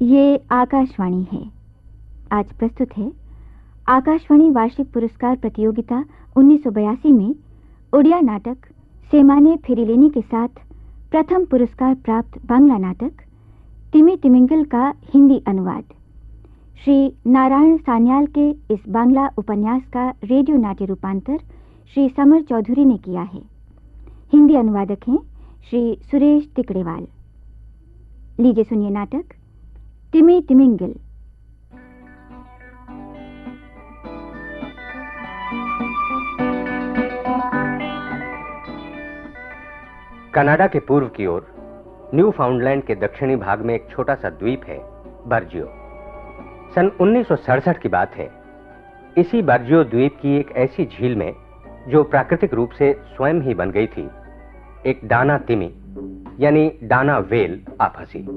ये आकाशवाणी है। आज प्रस्तुत है आकाशवाणी वार्षिक पुरस्कार प्रतियोगिता 1982 में उड़िया नाटक सेमाने फेरीलेनी के साथ प्रथम पुरस्कार प्राप्त बांग्ला नाटक तिमी तिमिंगल का हिंदी अनुवाद। श्री नारायण सान्याल के इस बांग्ला उपन्यास का रेडियो नाट्य रूपांतर श्री समर चौधरी ने किया है। हिंदी अनुवादक हैं श्री सुरेश तिकड़ेवाल। लीजिए सुनिए नाटक तिमी तिमिंगल। कनाडा के पूर्व की ओर न्यू फाउंडलैंड के दक्षिणी भाग में एक छोटा सा द्वीप है, बर्जियो। सन 1967 की बात है। इसी बर्जियो द्वीप की एक ऐसी झील में, जो प्राकृतिक रूप से स्वयं ही बन गई थी, एक डाना तिमी यानी डाना वेल आ फंसी।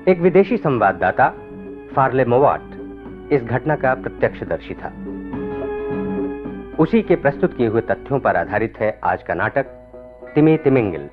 एक विदेशी संवाददाता फार्ले मोवाट इस घटना का प्रत्यक्षदर्शी था। उसी के प्रस्तुत किए हुए तथ्यों पर आधारित है आज का नाटक तिमी तिमिंगल।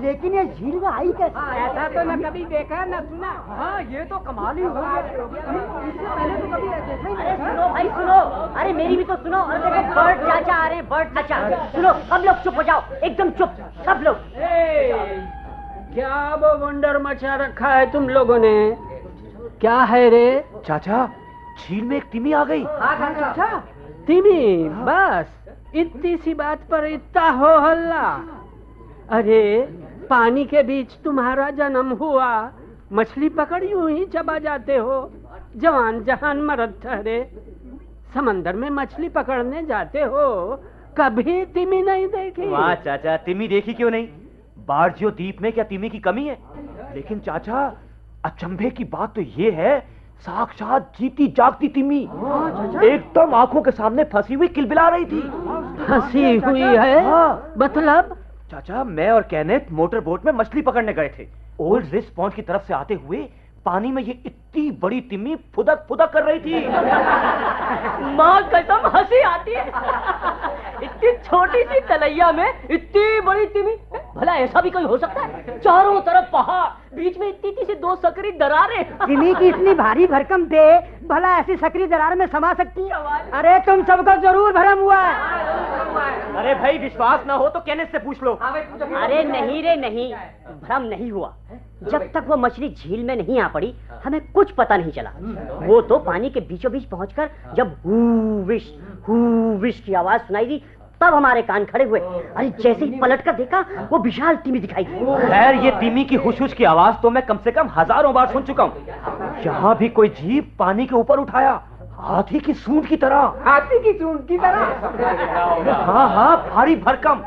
लेकिन ये झील में आई कैसे? ऐसा तो न कभी देखा न सुना। हाँ, ये तो कमाल ही हुआ। इससे पहले तो कभी देखा ही नहीं। अरे सुनो भाई सुनो, अरे मेरी भी तो सुनो। अरे देखो बर्ड चाचा आ रहे हैं, बर्ड चाचा। सुनो सब लोग चुप हो जाओ, एकदम चुप सब लोग। क्या वो वंडर मचा रखा है तुम लोगों ने? क्या है रे? चाचा, झील में एक तिमी आ गई। हाँ चाचा, तिमी? बस इतनी सी बात पर इतना हो हल्ला। अरे पानी के बीच तुम्हारा जन्म हुआ, मछली पकड़ यूं ही चबा जाते हो। जवान जहान मर्द ठहरे समंदर में मछली पकड़ने जाते हो, कभी तिमी नहीं देखी? वाह चाचा, तिमी देखी क्यों नहीं? बार्जियो द्वीप में क्या तिमी की कमी है? लेकिन चाचा, अचंभे की बात तो ये है, साक्षात जीती जागती तिमी एकदम आंखों के सामने फंसी हुई किलबिला रही थी। फंसी हुई है? हाँ। मतलब? चाचा, मैं और कैनेथ मोटर बोट में मछली पकड़ने गए थे। ओल्ड रिस पॉइंट की तरफ से आते हुए पानी में ये इतनी बड़ी तिमी फुदक फुदक कर रही थी। माँ कसम हंसी आती है। इतनी छोटी सी तलैया में इतनी बड़ी तिमी, भला ऐसा भी कोई हो सकता है? चारों तरफ पहाड़, बीच में इतनी सी दो सकरी दरारें। तिमी की इतनी भारी भरकम दे भला ऐसी सकरी दरार में समा सकती है? अरे तुम सबका जरूर भरम हुआ है। अरे भाई, विश्वास ना हो तो कैनेथ से पूछ लो। अरे नहीं रे नहीं, भ्रम नहीं हुआ। जब तक वो मछली झील में नहीं आ पड़ी हमें कुछ पता नहीं चला। वो तो पानी के बीचों बीच पहुंचकर जब हू विश की आवाज सुनाई दी, तब हमारे कान खड़े हुए। अरे जैसे ही पलट कर देखा, वो विशाल तिमी दिखाई दी। खैर, ये तिमी की हुश की आवाज तो मैं कम से कम हजारों बार सुन चुका हूँ। यहाँ भी कोई जीव पानी के ऊपर उठाया, हाथी की सूंड की तरह। हाथी की सूंड की तरह? हाँ, भारी भरकम,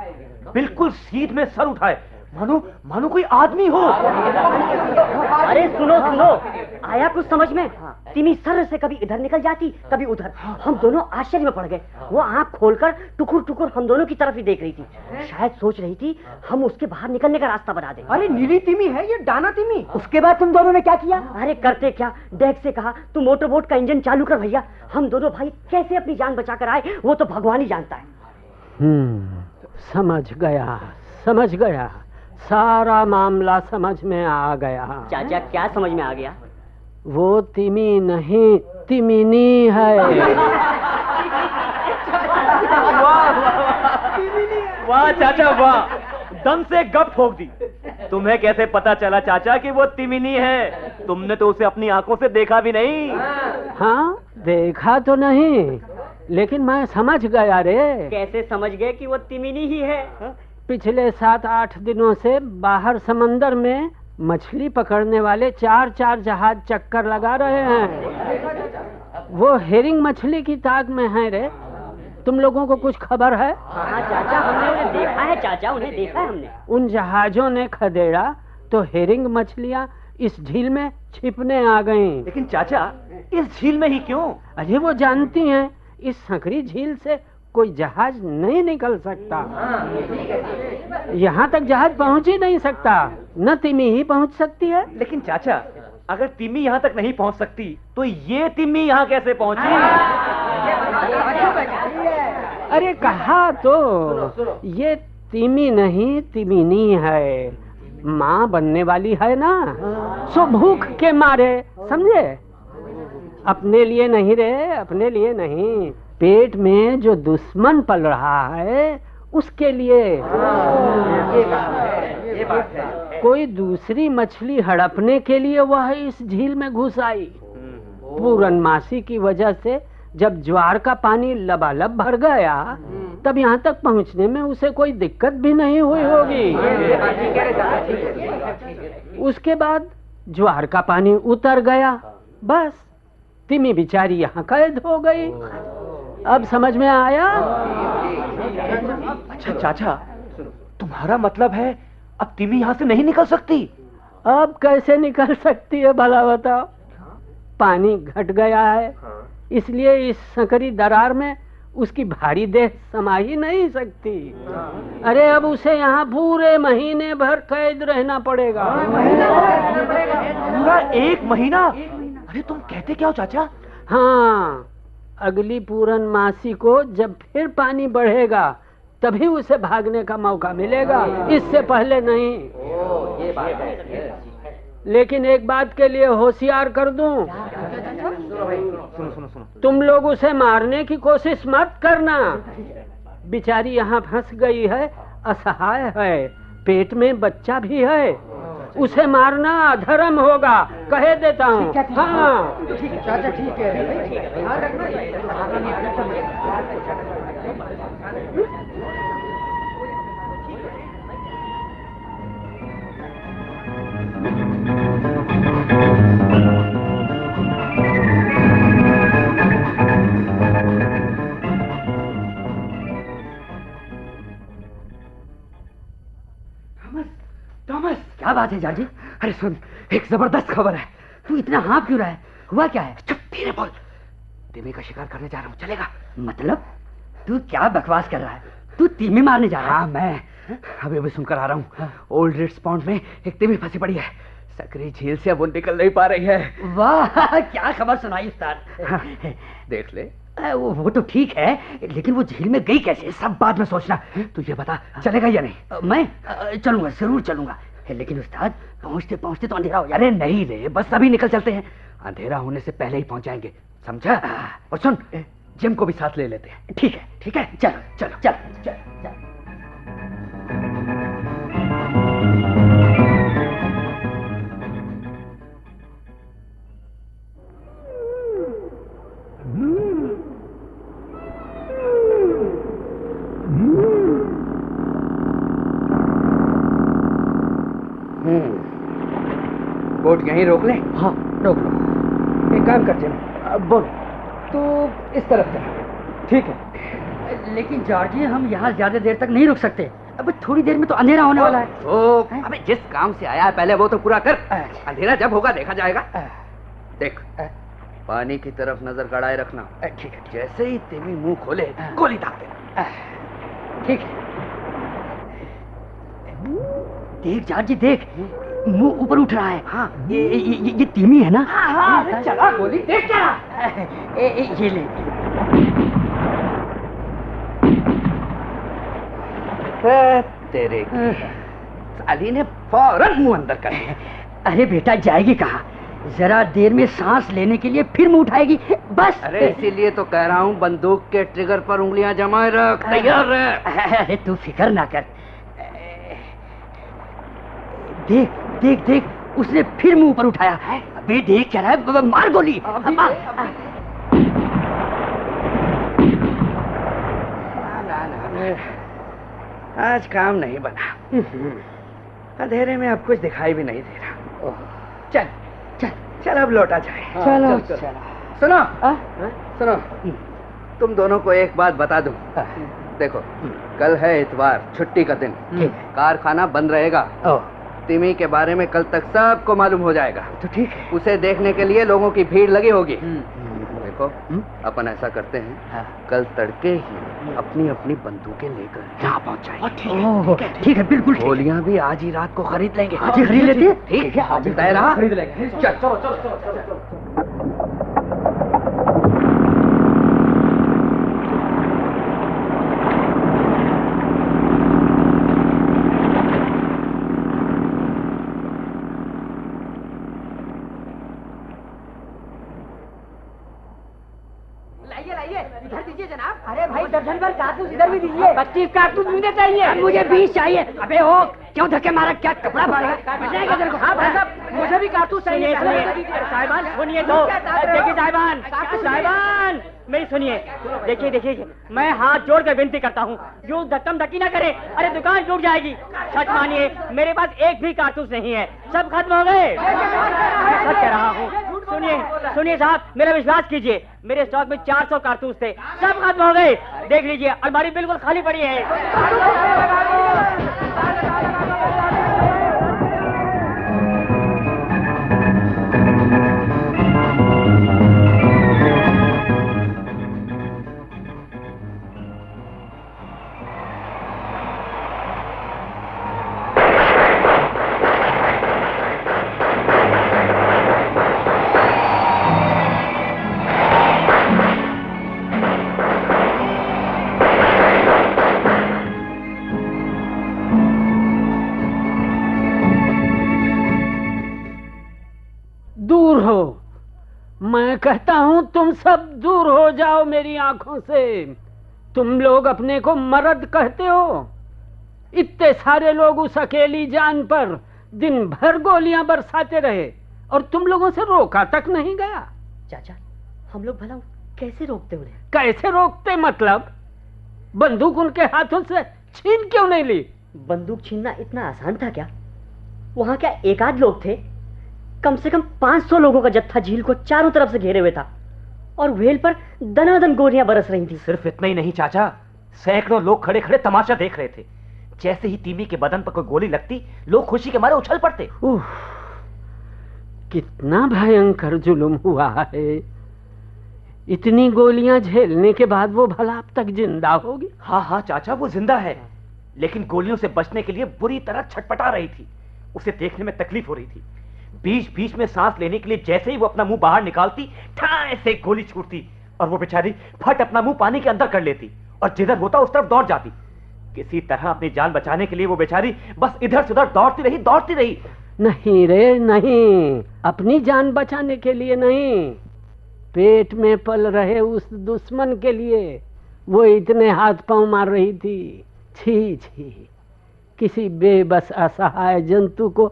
बिल्कुल सीध में सर उठाए, मानो कोई आदमी हो। अरे सुनो, आया कुछ समझ में? तिमी सर से कभी इधर निकल जाती, कभी उधर। हम दोनों आश्चर्य में पड़ गए। वो आंख खोलकर टुकुर टुकुर हम दोनों की तरफ ही देख रही थी। शायद सोच रही थी हम उसके बाहर निकलने का रास्ता बना दें। अरे नीली तिमी है ये, डाना तिमी। उसके बाद तुम दोनों ने क्या किया? अरे करते क्या, डेक से कहा तू मोटर बोट का इंजन चालू कर भैया। हम दोनों भाई कैसे अपनी जान बचाकर आए वो तो भगवान ही जानता है। समझ गया, सारा मामला समझ में आ गया। चाचा क्या समझ में आ गया? वो तिमी नहीं, तिमिनी है। वाह चाचा वाह, दम से गप ठोक दी। तुम्हें कैसे पता चला चाचा कि वो तिमिनी है? तुमने तो उसे अपनी आंखों से देखा भी नहीं। हाँ, देखा तो नहीं, लेकिन मैं समझ गया रे। कैसे समझ गए कि वो तिमिनी ही है? पिछले 7-8 दिनों से बाहर समंदर में मछली पकड़ने वाले 4 जहाज चक्कर लगा रहे हैं। वो हेरिंग मछली की ताक में है रे। तुम लोगों को कुछ खबर है? हाँ चाचा, हमने उन्हें देखा है। चाचा, उन्हें देखा है हमने। उन जहाजों ने खदेड़ा तो हेरिंग मछलियाँ इस झील में छिपने आ गईं। लेकिन चाचा, इस झील में ही क्यों? अरे वो जानती हैं इस सकरी झील से कोई जहाज नहीं निकल सकता। यहाँ तक जहाज पहुँच ही नहीं सकता, न तिमी ही पहुँच सकती है। लेकिन चाचा, अगर तिमी यहाँ तक नहीं पहुँच सकती तो ये तिमी यहाँ कैसे पहुँची? अरे कहा तो ये तिमी नहीं तिमिनी है, माँ बनने वाली है ना, सो भूख के मारे, समझे? अपने लिए नहीं रे, अपने लिए नहीं, पेट में जो दुश्मन पल रहा है उसके लिए। ये बात है। कोई दूसरी मछली हड़पने के लिए वह इस झील में घुस आई। पूरनमासी की वजह से जब ज्वार का पानी लबालब भर गया, तब यहाँ तक पहुँचने में उसे कोई दिक्कत भी नहीं हुई होगी। उसके बाद ज्वार का पानी उतर गया, बस तिमी बेचारी यहाँ कैद हो गई। अब समझ में आया? अच्छा चाचा, तुम्हारा मतलब है अब तिमी यहाँ से नहीं निकल सकती? अब कैसे निकल सकती है भला बताओ? पानी घट गया है, इसलिए इस सकरी दरार में उसकी भारी देह समा ही नहीं सकती। अरे अब उसे यहाँ पूरे महीने भर कैद रहना पड़ेगा। पूरा 1 महीना? अरे तुम कहते क्या हो चाचा? हाँ, अगली पूरनमासी को जब फिर पानी बढ़ेगा तभी उसे भागने का मौका मिलेगा, इससे पहले नहीं। ये बात है। लेकिन एक बात के लिए होशियार कर दूं, सुनो। तुम लोग उसे मारने की कोशिश मत करना। बेचारी यहाँ फंस गई है, असहाय है, पेट में बच्चा भी है, उसे मारना अधर्म होगा, कहे देता हूँ। हाँ चाचा ठीक है। थॉमस, क्या बात है जॉर्जी? अरे सुन, एक जबरदस्त खबर है। तू इतना हाँफ क्यों रहा है? हुआ क्या है? चुप, धीरे बोल। तिमी का शिकार करने जा रहा हूँ, चलेगा? मतलब तू क्या बकवास कर रहा है? तू तिमी मारने जा रहा है? हाँ, मैं अभी सुनकर आ रहा हूँ। ओल्ड रिट्स पॉन्ड में एक तिमी फंसी पड़ी है, सकरी झील से अब वो निकल नहीं पा रही है। वाह, क्या खबर सुनाई उस्ताद। हाँ, देख ले। वो तो ठीक है, लेकिन वो झील में गई कैसे? सब बाद में सोचना। तू ये बता, चलेगा या नहीं? मैं चलूंगा, जरूर चलूंगा, लेकिन उस्ताद पहुंचते पहुंचते तो अंधेरा हो जाए। अरे नहीं रे, बस अभी निकल चलते हैं, अंधेरा होने से पहले ही पहुंच जाएंगे, समझा? और सुन, जिम को भी साथ ले लेते हैं। ठीक है, ठीक है, चलो चलो चलो चलो। बोट यहीं रोक ले। हाँ, रोक लो। एक काम कर चल, बोल तू इस तरफ चल। ठीक है, लेकिन जॉर्जी, हम यहाँ ज्यादा देर तक नहीं रुक सकते, अब थोड़ी देर में तो अंधेरा होने वाला है। अबे जिस काम से आया है पहले वो तो पूरा कर, अंधेरा जब होगा देखा जाएगा। देख, पानी की तरफ नजर गड़ाए रखना। ठीक है। जैसे ही तिमी मुंह खोले गोली दाग देना। ठीक है। देख जॉर्जी, देख, मुंह ऊपर उठ रहा है। हाँ, ये तिमी है ना? हाँ, चला गोली, देख क्या। ये ले। तेरे साली ने फौरन मुंह अंदर कर दिया। अरे बेटा, जाएगी कहाँ? जरा देर में सांस लेने के लिए फिर मुंह उठाएगी, बस। अरे इसीलिए तो कह रहा हूँ, बंदूक के ट्रिगर पर उंगलियां जमाए रख, तैयार रह। अरे तू फिक्र ना कर। देख देख देख, उसने फिर मुंह ऊपर उठाया। अबे देख क्या रहा है, मार गोली। आज काम नहीं बना, अंधेरे में अब कुछ दिखाई भी नहीं दे रहा। चल चल चल, अब लौटा जाए। चलो सुनो सुनो, तुम दोनों को एक बात बता दूं। देखो, कल है इतवार, छुट्टी का दिन, कारखाना बंद रहेगा। तिमी के बारे में कल तक सबको मालूम हो जाएगा। तो ठीक है। उसे देखने के लिए लोगों की भीड़ लगी होगी। देखो अपन ऐसा करते हैं, कल तड़के ही अपनी अपनी बंदूकें लेकर यहाँ पहुँच जाएंगे। ठीक है, बिल्कुल गोलियां भी आज ही रात को खरीद लेंगे। आज ही खरीद लेते हैं। ठीक है, आज तय रहा। खरीद लेंगे। चलो। इधर दीजिए जनाब। अरे भाई दर्जन भर कारतूस इधर भी दीजिए। 25 कारतूस मुझे चाहिए। मुझे 20 चाहिए। अबे हो, क्यों धक्के मारा? क्या कपड़ा फाड़ा? हाँ भाई साहब, मुझे भी कारतूस चाहिए। साहिबान सुनिए तो, देखिए साहिबान मेरी सुनिए। देखिए मैं हाथ जोड़ कर विनती करता हूँ, यूँ धक्कम धक्की ना करे। अरे दुकान टूट जाएगी। सच मानिए, मेरे पास एक भी कारतूस नहीं है, सब खत्म हो गए। सच कह रहा हूँ। सुनिए साहब, मेरा विश्वास कीजिए, मेरे स्टॉक में 400 कारतूस थे, सब खत्म हो गए। देख लीजिए, अलमारी बिल्कुल खाली पड़ी है। मैं कहता हूं तुम सब दूर हो जाओ मेरी आंखों से। तुम लोग अपने को मर्द कहते हो। इतने सारे लोग उस अकेली जान पर दिन भर गोलियां बरसाते रहे और तुम लोगों से रोका तक नहीं गया। चाचा, हम लोग भला कैसे रोकते उन्हें? कैसे रोकते मतलब? बंदूक उनके हाथों से छीन क्यों नहीं ली? बंदूक छीनना इतना आसान था क्या? वहां क्या एक आध लोग थे? कम से कम 500 लोगों का जत्था झील को चारों तरफ से घेरे हुए था और व्हेल पर दनादन गोलियां बरस रही थी। सिर्फ इतना ही नहीं चाचा, सैकड़ों लोग खड़े खड़े तमाशा देख रहे थे। जैसे ही तीमी के बदन पर कोई गोली लगती, लोग खुशी के मारे उछल पड़ते। कितना भयंकर जुल्म हुआ है। इतनी गोलियां झेलने के बाद वो भला अब तक जिंदा होगी? हाँ चाचा, वो जिंदा है, लेकिन गोलियों से बचने के लिए बुरी तरह छटपटा रही थी। उसे देखने में तकलीफ हो रही थी। बीच बीच में सांस लेने के लिए जैसे ही वो अपना मुंह बाहर निकालती, ठाए से गोली छूटती और वो बेचारी फट अपना मुंह पानी के अंदर कर लेती और जिधर होता उस तरफ दौड़ जाती। किसी तरह अपनी जान बचाने के लिए वो बेचारी बस इधर से उधर दौड़ती रही। नहीं रे नहीं, अपनी जान बचाने के लिए नहीं, पेट में पल रहे उस दुश्मन के लिए वो इतने हाथ पांव मार रही थी। छी, किसी बेबस असहाय जंतु को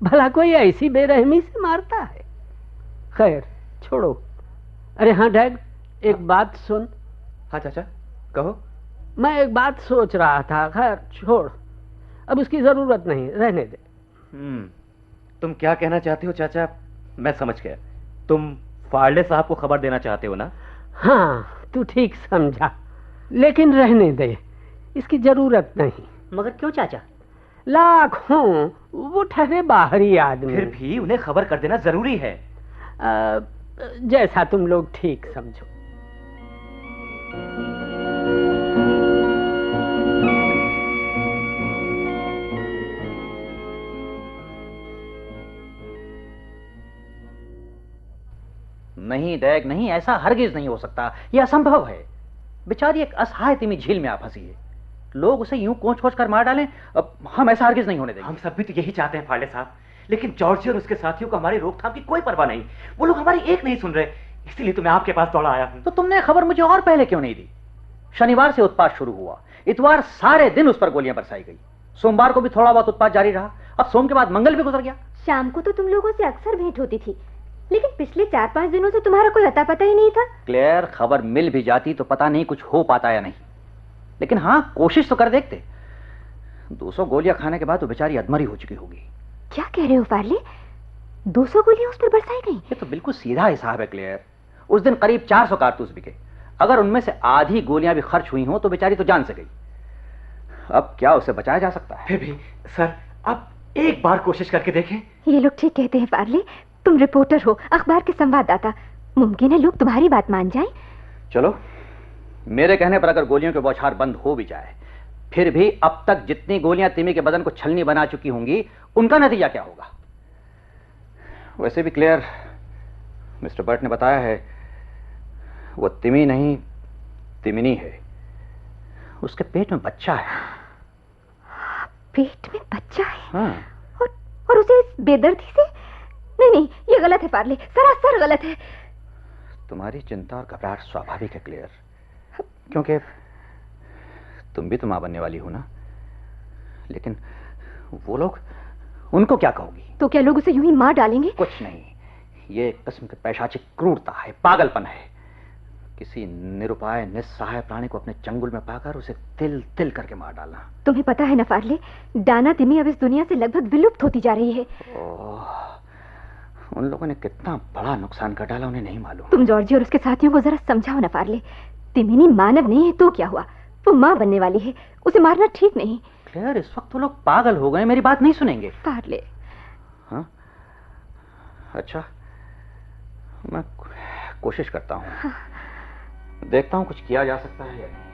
भला कोई ऐसी बेरहमी से मारता है? खैर छोड़ो। अरे हाँ डैड, एक बात सुन। हाँ चाचा, कहो। मैं एक बात सोच रहा था। खैर छोड़, अब उसकी जरूरत नहीं, रहने दे। तुम क्या कहना चाहते हो चाचा? मैं समझ गया, तुम फाड़ले साहब को खबर देना चाहते हो ना? हाँ, तू ठीक समझा, लेकिन रहने दे, इसकी जरूरत नहीं। मगर क्यों चाचा? लाखों वो ठहरे बाहरी आदमी, फिर भी उन्हें खबर कर देना जरूरी है। जैसा तुम लोग ठीक समझो। नहीं डैग नहीं, ऐसा हरगिज नहीं हो सकता, यह असंभव है। बेचारी एक असहाय तिमी झील में आ फंसी है, लोग उसे यूं कोच कर मार डालें, अब हम ऐसा हरगिज नहीं होने देंगे। हम सब भी तो यही चाहते हैं फाड़ले साहब, लेकिन जॉर्जी और उसके साथियों को हमारी रोकथाम की कोई परवाह नहीं। वो लोग हमारी एक नहीं सुन रहे, इसीलिए तो मैं आपके पास दौड़ा आया हूं। तो तुमने खबर मुझे और पहले क्यों नहीं दी? शनिवार से उत्पात शुरू हुआ, इतवार सारे दिन उस पर गोलियां बरसाई गई, सोमवार को भी थोड़ा बहुत उत्पात जारी रहा, अब सोम के बाद मंगल भी गुजर गया। शाम को तो तुम लोगों से अक्सर भेंट होती थी, लेकिन पिछले 4-5 दिनों से तुम्हारा कोई अता पता ही नहीं था। क्लेयर, खबर मिल भी जाती तो पता नहीं कुछ हो पाता या नहीं, लेकिन हाँ कोशिश तो कर देखते। 200 गोलियां खाने के बाद तो बेचारी अधमरी हो चुकी होगी। क्या कह रहे हो फार्ले? 200 गोलियां उस पर बरसाई गई? ये तो बिल्कुल सीधा हिसाब है क्लेयर। उस दिन करीब 400 कारतूस बिके, अगर उनमें से आधी गोलियां भी खर्च हुई हो तो बेचारी तो जान से गई। अब क्या उसे बचाया जा सकता है? फिर भी सर, आप एक बार कोशिश करके देखें। ये लोग ठीक कहते हैं फार्ले, तुम रिपोर्टर हो, अखबार के संवाददाता, मुमकिन है लोग तुम्हारी बात मान जाएं। चलो, मेरे कहने पर अगर गोलियों के बौछार बंद हो भी जाए, फिर भी अब तक जितनी गोलियां तिमी के बदन को छलनी बना चुकी होंगी, उनका नतीजा क्या होगा? वैसे भी क्लियर, मिस्टर बर्ट ने बताया है वो तिमी नहीं तिमिनी है। उसके पेट में बच्चा है। पेट में बच्चा है? हाँ। और उसे इस बेदर्दी से? नहीं, ये गलत है पार्ले, सरासर गलत है। तुम्हारी चिंता और घबराहट स्वाभाविक है क्लियर, क्योंकि तुम भी तो मां बनने वाली हो ना। लेकिन वो लोग, उनको क्या कहोगी? तो क्या लोग उसे यूं ही मार डालेंगे? कुछ नहीं, ये एक किस्म की पैशाचिक क्रूरता है, पागलपन है। किसी निरुपाय निस्सहाय प्राणी को अपने चंगुल में पाकर उसे तिल तिल करके मार डालना। तुम्हें पता है ना फार्ले, डाना तिमी अब इस दुनिया से लगभग विलुप्त होती जा रही है। उन लोगों ने कितना बड़ा नुकसान कर डाला, उन्हें नहीं मालूम। तुम जॉर्जी और उसके साथियों को जरा समझाओ ना फार्ले। तिमिनी मानव नहीं है तो क्या हुआ, वो माँ बनने वाली है, उसे मारना ठीक नहीं। क्लियर, इस वक्त तो लोग पागल हो गए, मेरी बात नहीं सुनेंगे। फार्ले। हाँ, अच्छा, मैं कोशिश करता हूँ। हाँ। देखता हूँ कुछ किया जा सकता है या नहीं।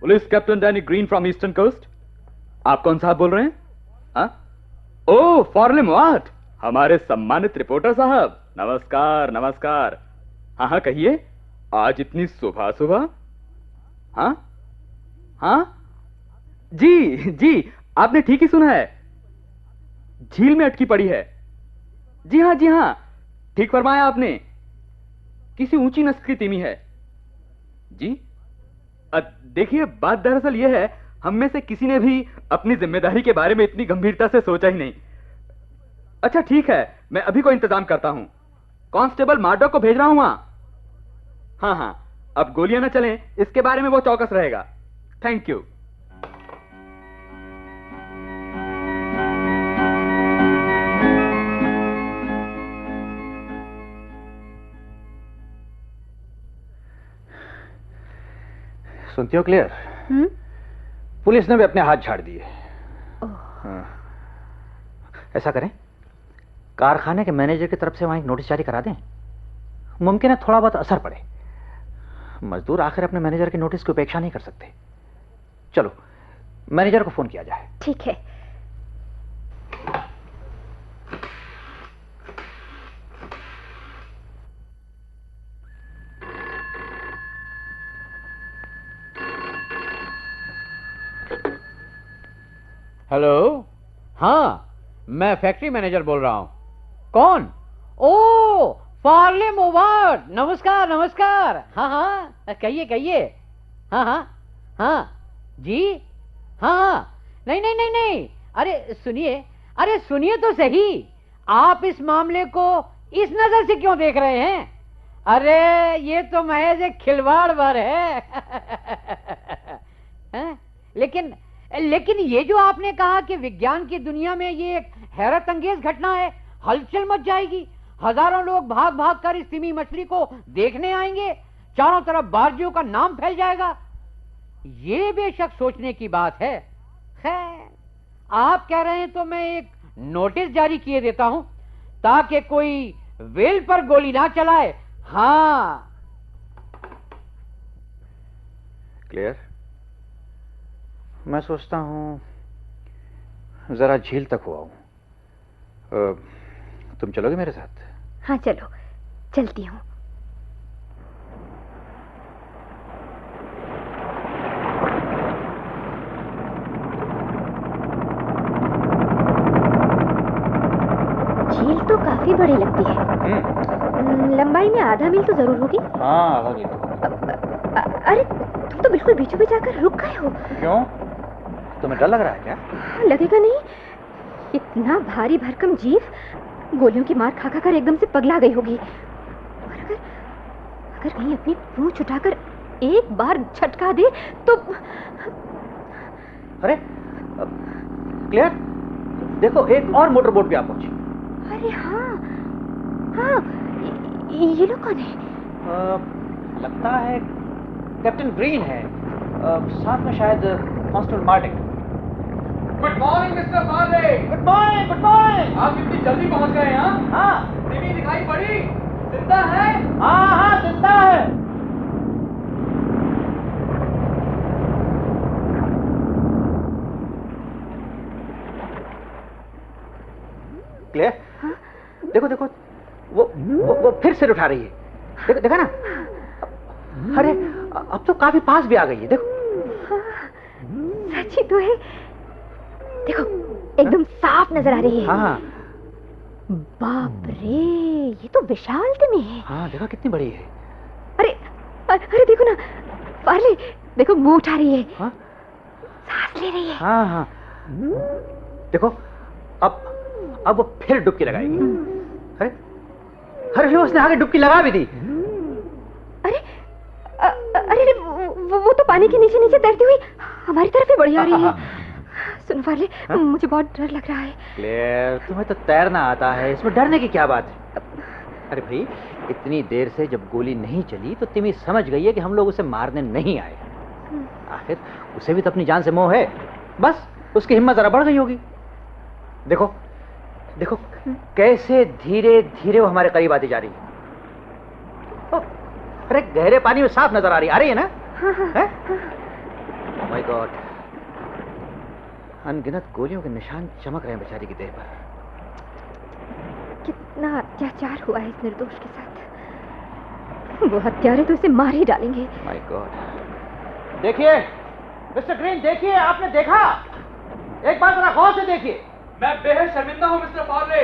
Police captain Danny Green from eastern coast. आप कौन साहब बोल रहे हैं? हाँ? ओह, फॉर्लिम वाट, हमारे सम्मानित रिपोर्टर साहब, नमस्कार नमस्कार। हाँ हाँ, कहिए, आज इतनी सुबह सुबह? हाँ हाँ, जी जी, आपने ठीक ही सुना है, झील में अटकी पड़ी है। जी हाँ जी हाँ, ठीक फरमाया आपने, किसी ऊंची नस्ल की तिमी है। जी देखिए, बात दरअसल यह है, हम में से किसी ने भी अपनी जिम्मेदारी के बारे में इतनी गंभीरता से सोचा ही नहीं। अच्छा ठीक है, मैं अभी को इंतजाम करता हूं, कांस्टेबल मार्डो को भेज रहा हूं वहां। हाँ हाँ, अब गोलियां न चलें, इसके बारे में वो चौकस रहेगा। Thank you. सुनती हो क्लियर? पुलिस ने भी अपने हाथ झाड़ दिए। हाँ। ऐसा करें, कारखाने के मैनेजर की तरफ से वहां एक नोटिस जारी करा दें, मुमकिन है थोड़ा बहुत असर पड़े। मजदूर आखिर अपने मैनेजर के नोटिस की उपेक्षा नहीं कर सकते। चलो, मैनेजर को फोन किया जाए। ठीक है। हेलो, हाँ, मैं फैक्ट्री मैनेजर बोल रहा हूं। कौन? ओ, फार्ले मोवार्ड, नमस्कार नमस्कार। हाँ हाँ, कहिए कहिए। हाँ हाँ हाँ, जी हाँ हाँ, नहीं नहीं नहीं नहीं, अरे सुनिए तो सही, आप इस मामले को इस नजर से क्यों देख रहे हैं? अरे ये तो महज एक खिलवाड़ भर है। लेकिन ये जो आपने कहा कि विज्ञान की दुनिया में ये एक हैरत अंगेज घटना है, हलचल मच जाएगी, हजारों लोग भाग भाग कर इस तिमी मछली को देखने आएंगे, चारों तरफ बारजियों का नाम फैल जाएगा, ये बेशक सोचने की बात है। खैर, आप कह रहे हैं तो मैं एक नोटिस जारी किए देता हूं, ताकि कोई वेल पर गोली ना चलाए। हाँ, क्लियर, मैं सोचता हूं जरा झील तक हो आऊं। तुम चलोगे मेरे साथ? हाँ चलो, चलती हूँ। झील तो काफी बड़ी लगती है। लंबाई में आधा मील तो जरूर होगी। हाँ, आधा मील। अरे तुम तो बिल्कुल बीचों बीच आकर रुक गए हो। क्यों? तुम्हें डर लग रहा है क्या? लगेगा नहीं, इतना भारी भरकम जीव गोलियों की मार खा खा कर एकदम से पगला गई होगी, और अगर कहीं अपनी पूंछ उठाकर एक बार झटका दे तो। अरे क्लियर, देखो एक और मोटर बोट भी आ पहुंची। अरे हाँ हाँ, ये लोग कौन है? लगता है कैप्टन ग्रीन है, साथ में शायद constable Martin. Good morning mister Farley. Good morning, good morning. आप इतनी जल्दी पहुंच गए हैं? हाँ। टीवी दिखाई पड़ी? जिंदा है? हाँ हाँ, जिंदा है। क्लियर? हाँ? देखो देखो, वो फिर सिर उठा रही है। देखो, देखा ना? अरे अब तो काफी पास भी आ गई है। देखो, सच ही तो है। देखो, एकदम साफ नजर आ रही है। हाँ। बाप रे, ये तो विशाल तिमी है। हाँ, देखो कितनी बड़ी है। अरे अरे देखो ना, फार्ले, देखो मुंह उठा रही है। हाँ? सांस ले रही है। हाँ हाँ। देखो, अब वो फिर डुबकी लगाएगी। अरे अरे, उसने आगे डुबकी लगा भी दी। अरे अरे, वो तो पानी के नीचे नीचे तैरती हुई हमारी तरफ ही बढ़ी आ रही है। सुनो फार्ले, मुझे बहुत डर लग रहा है। क्लेयर, तुम्हें तो तैरना आता है, इसमें डरने की क्या बात है? अरे भाई, इतनी देर से जब गोली नहीं चली तो तिमी समझ गई है कि हम लोग उसे मारने नहीं आए। आखिर उसे भी तो अपनी जान से मोह है। बस उसकी हिम्मत जरा बढ़ गई होगी। देखो देखो, कैसे धीरे धीरे वो हमारे करीब आती जा रही है। अरे गहरे पानी में साफ नजर आ रही है ना? माय गॉड, अनगिनत गोलियों के निशान चमक रहे हैं बेचारी की देह पर। कितना अत्याचार हुआ है इस निर्दोष के साथ। वो हत्यारे तो इसे मार ही डालेंगे। My God. देखिए मिस्टर ग्रीन, देखिए, आपने देखा? एक बार जरा गौर से देखिए। मैं बेहद शर्मिंदा हूँ मिस्टर फार्ले।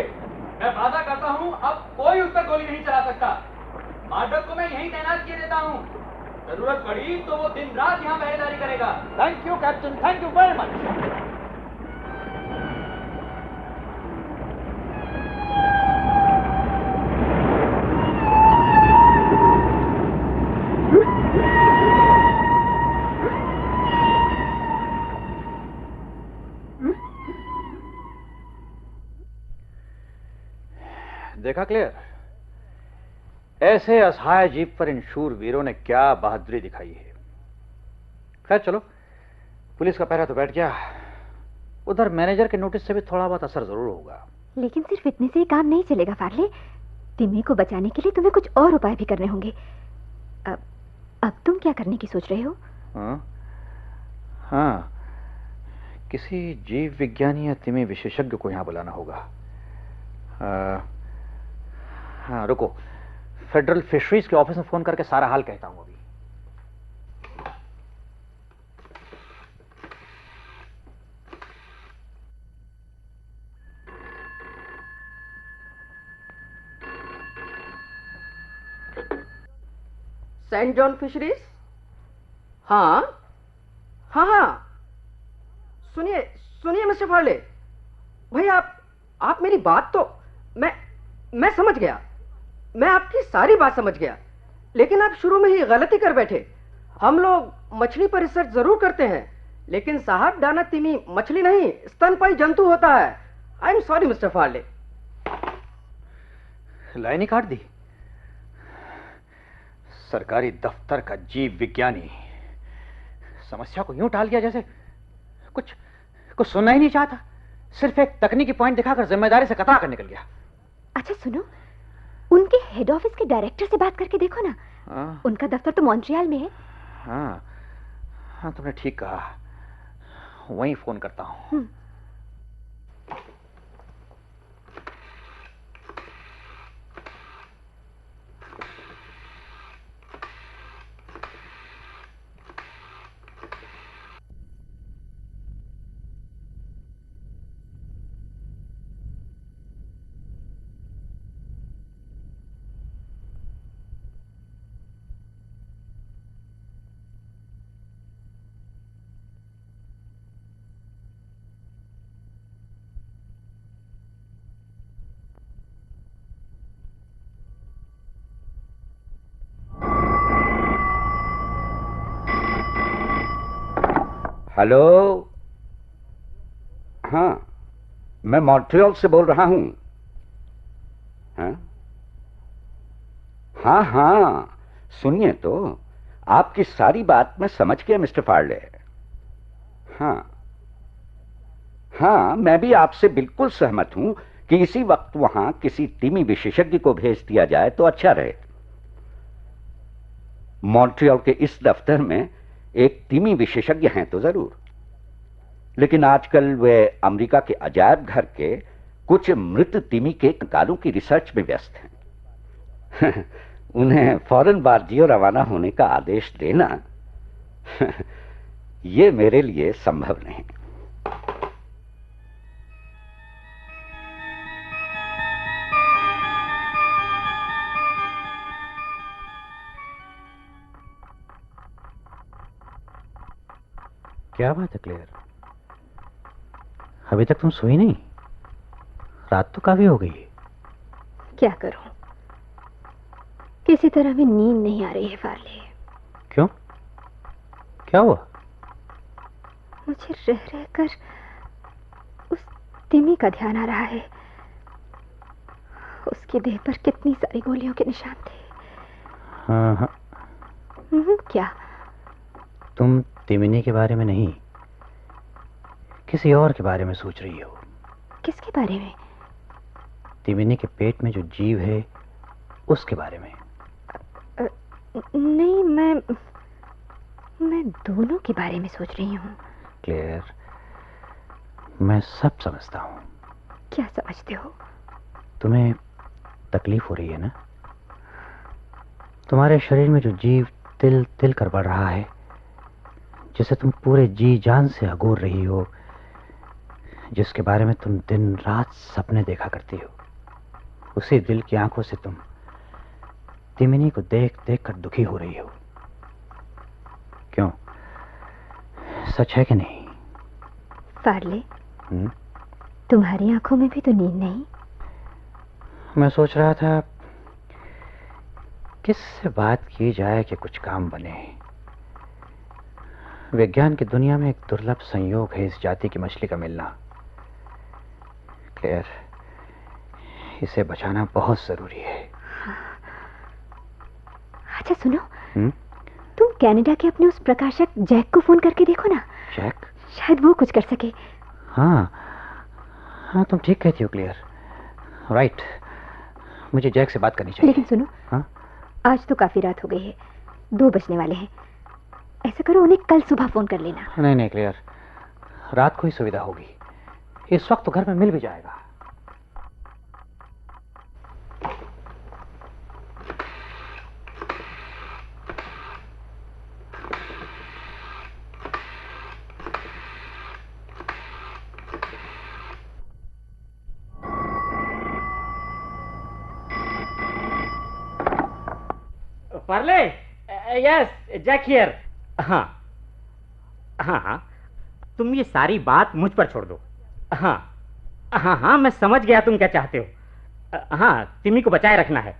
मैं वादा करता हूँ अब कोई उस पर गोली नहीं चला सकता। मार्डक को मैं यहीं तैनात किए देता हूँ। जरूरत पड़ी तो वो दिन रात यहाँ पहरेदारी करेगा। Thank you captain, thank you very much. देखा क्लियर? ऐसे असहाय जीप पर इन शूरवीरों ने क्या बहादुरी दिखाई है। खैर चलो, पुलिस का पहरा तो बैठ गया। उधर मैनेजर के नोटिस से भी थोड़ा बहुत असर जरूर होगा। लेकिन सिर्फ इतने से ही काम नहीं चलेगा फार्ले। तिमी को बचाने के लिए तुम्हें कुछ और उपाय भी करने होंगे। अब तुम क्या करने की सोच रहे हो? हाँ, किसी जीव विज्ञानी या तिमी विशेषज्ञ को यहाँ बुलाना होगा। हाँ रुको, फेडरल फिशरीज के ऑफिस में फोन करके सारा हाल कहता हूँ अभी। Saint John fisheries? हाँ हाँ हाँ, सुनिए सुनिए मिस्टर फार्ले भाई, आप मेरी बात तो मैं समझ गया। मैं आपकी सारी बात समझ गया, लेकिन आप शुरू में ही गलती कर बैठे। हम लोग मछली पर रिसर्च जरूर करते हैं, लेकिन साहब डाना तिमी मछली नहीं, स्तनपायी जंतु होता है। I am sorry Mr Farley. Line ही काट दी। सरकारी दफ्तर का जीव विज्ञानी समस्या को यूं टाल दिया जैसे कुछ सुनना ही नहीं चाहता। सिर्फ एक तकनीकी पॉइंट दिखाकर जिम्मेदारी से कतरा कर निकल गया। अच्छा सुनो, उनके हेड ऑफिस के डायरेक्टर से बात करके देखो ना। उनका दफ्तर तो मॉन्ट्रियल में है। हाँ हाँ, तुमने ठीक कहा, वहीं फोन करता हूं। हेलो, हाँ मैं मॉन्ट्रियल से बोल रहा हूँ। हाँ हाँ हाँ, सुनिए तो, आपकी सारी बात मैं समझ गया मिस्टर फार्ले। हाँ हाँ, मैं भी आपसे बिल्कुल सहमत हूं कि इसी वक्त वहां किसी तिमी विशेषज्ञ को भेज दिया जाए तो अच्छा रहे। मॉन्ट्रियल के इस दफ्तर में एक तिमी विशेषज्ञ हैं तो जरूर, लेकिन आजकल वे अमेरिका के अजायब घर के कुछ मृत तिमी के कंकालों की रिसर्च में व्यस्त हैं। उन्हें फौरन बार्जियो रवाना होने का आदेश देना ये मेरे लिए संभव नहीं। क्या बात है क्लेयर, अभी तक तुम सोई नहीं? रात तो काफी हो गई है। क्या करूं, किसी तरह भी नींद नहीं आ रही है फार्ले। क्यों, क्या हुआ? मुझे रह रहकर उस तिमी का ध्यान आ रहा है। उसकी देह पर कितनी सारी गोलियों के निशान थे। हाँ। क्या? तुम तिमिनी के बारे में नहीं, किसी और के बारे में सोच रही हो। किसके बारे में? तिमिनी के पेट में जो जीव है उसके बारे में। नहीं, मैं दोनों के बारे में सोच रही हूँ। क्लेयर, मैं सब समझता हूँ। क्या समझते हो? तुम्हें तकलीफ हो रही है ना? तुम्हारे शरीर में जो जीव तिल तिल कर बढ़ रहा है, जिसे तुम पूरे जी जान से अगोर रही हो, जिसके बारे में तुम दिन रात सपने देखा करती हो, उसी दिल की आंखों से तुम तिमिनी को देख देख कर दुखी हो रही हो। क्यों, सच है कि नहीं? फार्ले, तुम्हारी आंखों में भी तो नींद नहीं? मैं सोच रहा था किससे बात की जाए कि कुछ काम बने। विज्ञान की दुनिया में एक दुर्लभ संयोग है इस जाति की मछली का मिलना। क्लेयर, इसे बचाना बहुत जरूरी है। अच्छा सुनो, तुम कनाडा के अपने उस प्रकाशक जैक को फोन करके देखो ना। जैक? शायद वो कुछ कर सके। हाँ, तुम ठीक कहती हो क्लियर। राइट, मुझे जैक से बात करनी चाहिए। लेकिन सुनो, आज तो काफी रात हो गई है, 2 बजने वाले हैं। ऐसा करो, उन्हें कल सुबह फोन कर लेना। नहीं क्लियर, रात को ही सुविधा होगी। इस वक्त तो घर में मिल भी जाएगा। Farley, yes, Jack here. हाँ, तुम ये सारी बात मुझ पर छोड़ दो। हाँ, मैं समझ गया तुम क्या चाहते हो। हाँ, तिमी को बचाए रखना है।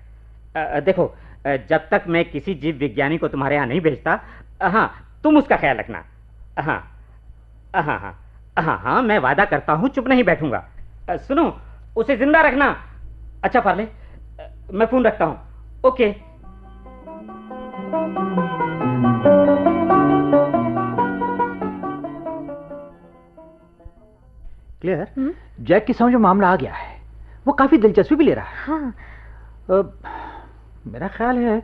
देखो, जब तक मैं किसी जीव विज्ञानी को तुम्हारे यहाँ नहीं भेजता, तुम उसका ख्याल रखना। हाँ, मैं वादा करता हूँ चुप नहीं बैठूंगा। सुनो, उसे जिंदा रखना। अच्छा फार्ले, मैं फोन रखता हूँ। ओके। क्लियर, जैक की समझ में मामला आ गया है। वो काफी दिलचस्पी भी ले रहा है। हाँ। मेरा ख्याल है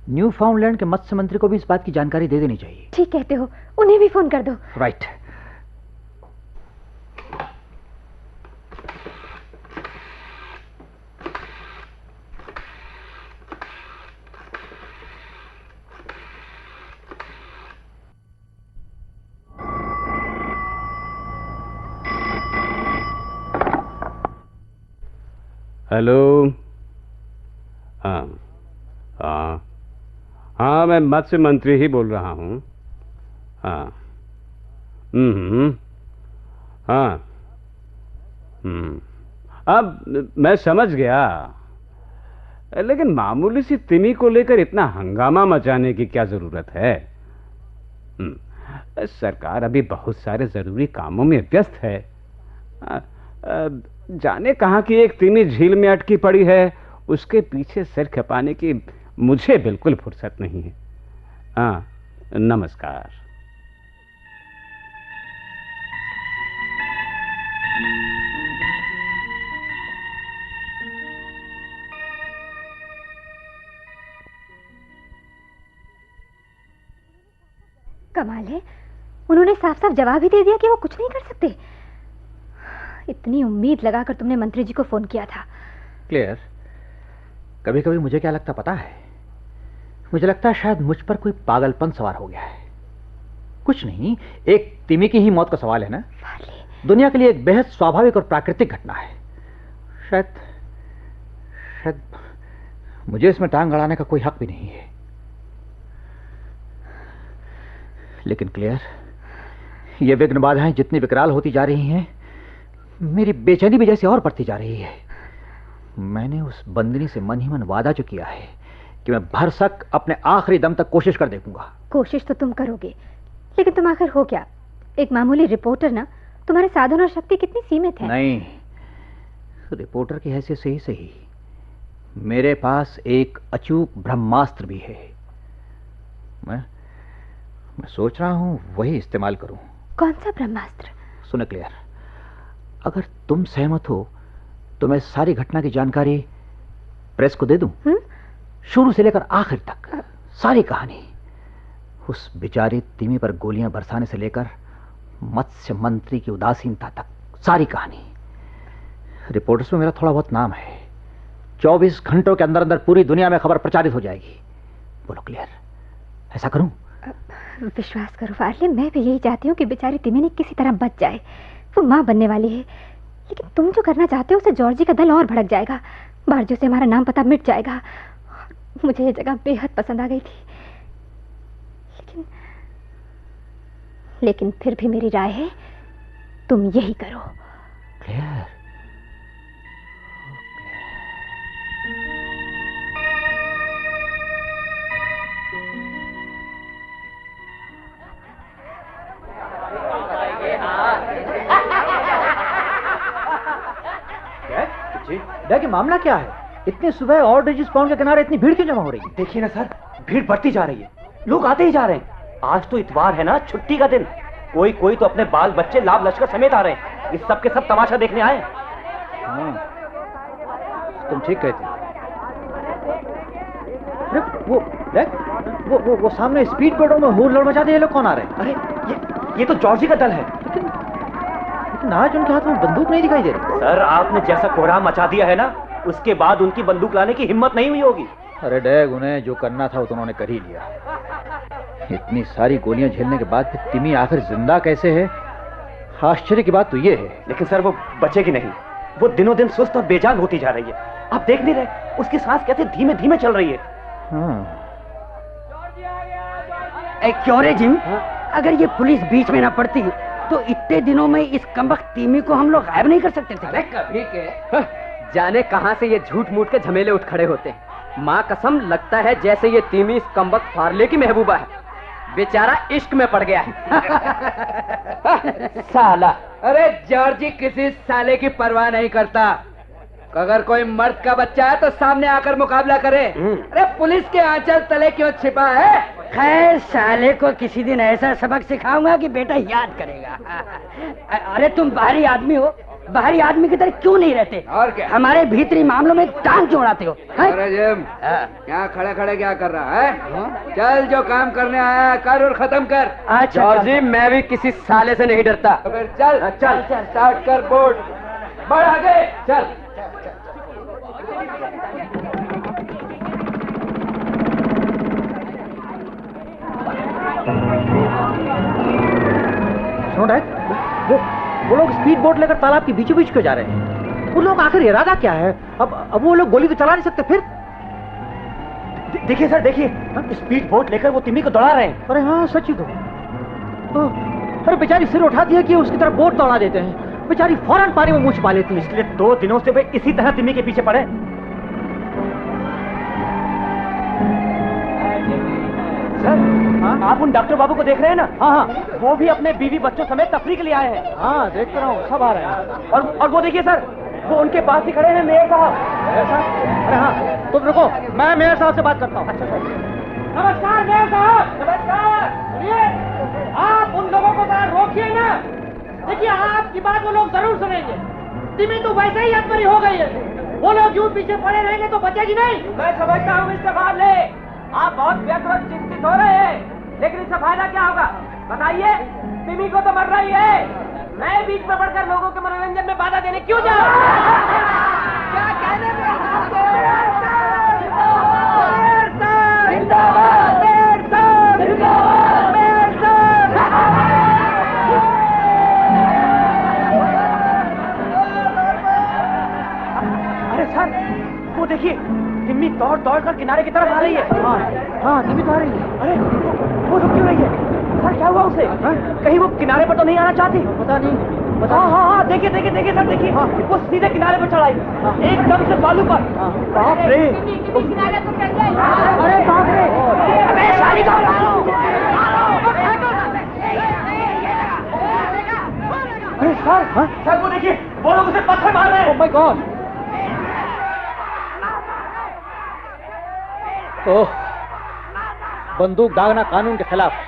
न्यू फाउंडलैंड के मत्स्य मंत्री को भी इस बात की जानकारी दे देनी चाहिए। ठीक कहते हो, उन्हें भी फोन कर दो। राइट। हेलो। हाँ, मैं मत्स्य मंत्री ही बोल रहा हूँ। अब मैं समझ गया, लेकिन मामूली सी तिमी को लेकर इतना हंगामा मचाने की क्या जरूरत है? सरकार अभी बहुत सारे जरूरी कामों में व्यस्त है। जाने कहां की एक तिमी झील में अटकी पड़ी है, उसके पीछे सिर खपाने की मुझे बिल्कुल फुर्सत नहीं है। हाँ, नमस्कार। कमाल है, उन्होंने साफ साफ जवाब ही दे दिया कि वो कुछ नहीं कर सकते। इतनी उम्मीद लगाकर तुमने मंत्री जी को फोन किया था। क्लियर, कभी कभी मुझे क्या लगता पता है? मुझे लगता है शायद मुझ पर कोई पागलपन सवार हो गया है। कुछ नहीं, एक तिमी की ही मौत का सवाल है ना। दुनिया के लिए एक बेहद स्वाभाविक और प्राकृतिक घटना है। शायद शायद मुझे इसमें टांग अड़ाने का कोई हक भी नहीं है। लेकिन क्लियर, ये विघ्न बाधाएं जितनी विकराल होती जा रही हैं, मेरी बेचैनी भी जैसे और बढ़ती जा रही है। मैंने उस बंदिनी से मन ही मन वादा जो किया है कि मैं भरसक अपने आखिरी दम तक कोशिश कर देखूंगा। कोशिश तो तुम करोगे, लेकिन तुम आखिर हो क्या? एक मामूली रिपोर्टर ना। तुम्हारे साधन और शक्ति कितनी सीमित है। नहीं, रिपोर्टर की हैसियत से ही सही, मेरे पास एक अचूक ब्रह्मास्त्र भी है। मैं सोच रहा हूं वही इस्तेमाल करूं। कौन सा ब्रह्मास्त्र? सुनो क्लियर, अगर तुम सहमत हो तो मैं सारी घटना की जानकारी प्रेस को दे दूं। शुरू से लेकर आखिर तक सारी कहानी, उस बेचारी तिमी पर गोलियां बरसाने से लेकर मत्स्य मंत्री की उदासीनता तक, सारी कहानी। रिपोर्टर्स में मेरा थोड़ा बहुत नाम है। 24 घंटों के अंदर अंदर पूरी दुनिया में खबर प्रचारित हो जाएगी। बोलो क्लियर, ऐसा करूं? विश्वास करो फार्ले, मैं भी यही चाहती हूँ कि बेचारी तिमी किसी तरह बच जाए। वो माँ बनने वाली है। लेकिन तुम जो करना चाहते हो उससे जॉर्जी का दल और भड़क जाएगा। बारजो से हमारा नाम पता मिट जाएगा। मुझे ये जगह बेहद पसंद आ गई थी, लेकिन फिर भी मेरी राय है तुम यही करो। क्लियर, देखिए मामला क्या है? इतनी सुबह और रिजिस पॉन्ड के किनारे इतनी भीड़ क्यों जमा हो रही है? देखिए ना सर, भीड़ बढ़ती जा रही है, लोग आते ही जा रहे हैं। आज तो इतवार है ना, छुट्टी का दिन। कोई कोई तो अपने बाल बच्चे लाभ लश्कर समेत आ रहे हैं। इस सब के सब तमाशा देखने आए। तुम ठीक कहते हो। वो सामने स्पीड बोटों में हुड़ मचा दे, ये लोग कौन आ रहे हैं? अरे ये तो जॉर्जी का दल है। लेकिन आज उनके हाथ में बंदूक नहीं दिखाई दे रही। सर, आपने जैसा कोहराम मचा दिया है ना, उसके बाद उनकी बंदूक लाने की हिम्मत नहीं हुई होगी। अरे डैग, उन्हें जो करना था वो तो उन्होंने कर ही लिया। इतनी सारी गोलियां झेलने के बाद भी तिमी आखिर जिंदा कैसे है? आश्चर्य की बात तो ये है। लेकिन सर, वो बचेगी नहीं। वो दिनों दिन सुस्त और बेजान होती जा रही है। आप देख नहीं रहे, उसकी सांस कैसे धीमे धीमे चल रही है। क्यों रे जिम? अगर ये पुलिस बीच में ना पड़ती तो इतने दिनों में इस कमबख्त तीमी को हम लोग गायब नहीं कर सकते थे। अरे कभी के जाने कहां से ये झूठ मूठ के झमेले उठ खड़े होते हैं। माँ कसम, लगता है जैसे ये तीमी इस कमबख्त फार्ले की महबूबा है। बेचारा इश्क में पड़ गया है। साला, अरे जॉर्जी किसी साले की परवाह नहीं करता। अगर कोई मर्द का बच्चा है तो सामने आकर मुकाबला करे। अरे पुलिस के आंचल तले क्यों छिपा है? खैर, साले को किसी दिन ऐसा सबक सिखाऊंगा कि बेटा याद करेगा। अरे तुम बाहरी आदमी हो, बाहरी आदमी की तरह क्यों नहीं रहते? और क्या? हमारे भीतरी मामलों में टांग जोड़ाते हो। अरे जिम, यहाँ खड़े खड़े क्या कर रहा है? चल, जो काम करने आया है कर और खत्म कर। जॉर्जी, मैं भी किसी साले से नहीं डरता। फिर चल चल स्टार्ट कर बोर्ड। बढ़ आगे चल। सुनो डैड, वो लोग स्पीड बोट लेकर तालाब के बीचों बीच क्यों जा रहे हैं? वो लोग आखिर इरादा क्या है? अब वो लोग गोली तो चला नहीं सकते। फिर देखिए सर, देखिए, स्पीड बोट लेकर वो तिमी को दौड़ा रहे हैं। अरे हाँ, सच ही तो। अरे बेचारी सिर उठा दिया कि उसकी तरफ बोट दौड़ा देते हैं। बेचारी फौरन पानी में मुंह छिपा लेती है। इसलिए 2 दिनों से वे इसी तरह तिमी के पीछे पड़े। सर, आप उन डॉक्टर बाबू को देख रहे हैं ना? हाँ, वो भी अपने बीवी बच्चों समेत तफरीह के लिए आए हैं। हाँ, देख रहा हूँ, सब आ रहे हैं। और वो देखिए सर, वो उनके पास ही खड़े हैं मेयर साहब। अरे हाँ, तुम रुको, मैं मेयर साहब से बात करता हूँ। नमस्कार मेयर साहब। नमस्कार। सुनिए, आप उन लोगों को जरा रोकिए ना। देखिए, आपकी बात वो लोग जरूर सुनेंगे। तिमी तो वैसे ही अधमरी हो गई है, वो लोग यूं पीछे पड़े रहेंगे तो बचेगी नहीं। मैं समझता हूँ मिस्टर फार्ले, आप बहुत व्यस्त और चिंतित हो रहे हैं, लेकिन इससे फायदा क्या होगा बताइए? तिमी को तो मर रही है, मैं बीच में पड़कर लोगों के मनोरंजन में बाधा देने क्यों जाऊं? क्या कहने वो देखिए, तिम्मी दौड़ दौड़ कर किनारे की तरफ आ रही है। हाँ, तिम्मी तो आ रही है। अरे वो रुक क्यों रही है? सर क्या हुआ उसे? कहीं वो किनारे पर तो नहीं आना चाहती? पता नहीं। हाँ, देखिए देखिए देखिए सर, देखिए वो सीधे किनारे पर चढ़ाई, एकदम से बालू पर। बाप रे! किनारे पर चढ़ गई। अरे बाप रे! अबे साली का! अरे सर वो देखिए, वो लोग उसे पत्थर मार रहे हैं। Oh my God! ओह, बंदूक दागना कानून के खिलाफ है,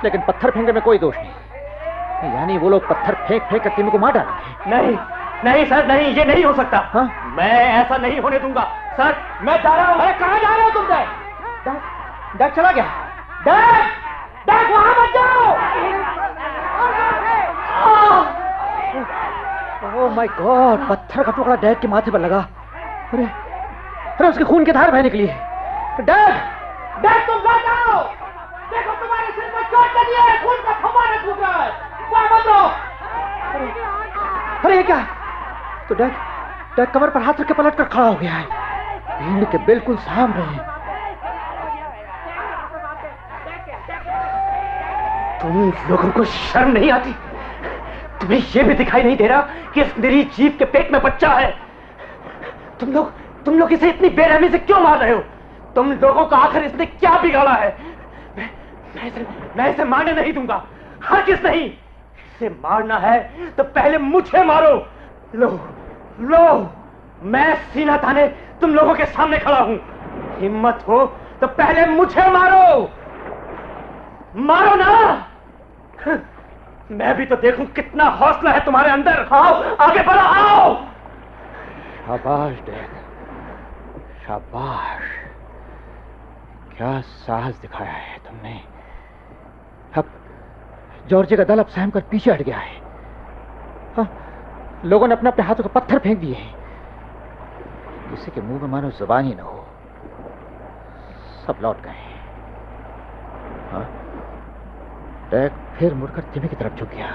लेकिन पत्थर फेंकने में कोई दोष नहीं। यानी वो लोग पत्थर फेंक फेंक कर तिमी को मार डालेंगे? नहीं नहीं सर, नहीं, ये नहीं हो सकता। हाँ? मैं ऐसा नहीं होने दूंगा सर। मैं जा रहा हूँ। अरे कहाँ जा रहे हो तुम? डैग चला गया। डैग वहाँ मत जाओ। ओह माय गॉड, पत्थर का टुकड़ा डैग के माथे पर लगा। अरे अरे उसके खून की धार बहने के लिए। डैग तुम लौट जाओ। देखो तुम्हारे सिर पर चोट लगी है, खून का फव्वारा छूट रहा है। वहाँ मत रहो। अरे ये क्या? तो डैग कमर पर हाथ रख के पलट कर खड़ा हो गया है, भीड़ के बिल्कुल सामने। तुम लोगों को शर्म नहीं आती? तुम्हें यह भी दिखाई नहीं दे रहा कि इस निरीह जीव के पेट में बच्चा है? तुम लोग इसे इतनी बेरहमी से क्यों मार रहे हो? तुम लोगों का आखिर इसने क्या बिगाड़ा है? मैं इसे मारने नहीं दूंगा, हरगिज़ नहीं। इसे मारना है तो पहले मुझे मारो। लो, मैं सीना ताने तुम लोगों के सामने खड़ा हूं। हिम्मत हो तो पहले मुझे मारो ना। मैं भी तो देखूं कितना हौसला है तुम्हारे अंदर। आओ, आगे बढ़ो, आओ। शाबाश डैग, शाबाश, क्या साहस दिखाया है तुमने। अब जॉर्जी का दल अब सहम कर पीछे हट गया है। हाँ, लोगों ने अपने अपने हाथों को पत्थर फेंक दिए हैं। किसी के मुंह में मानो जुबान ही न हो, सब लौट गए। हाँ, डैग फिर मुड़कर तिमी की तरफ झुक गया।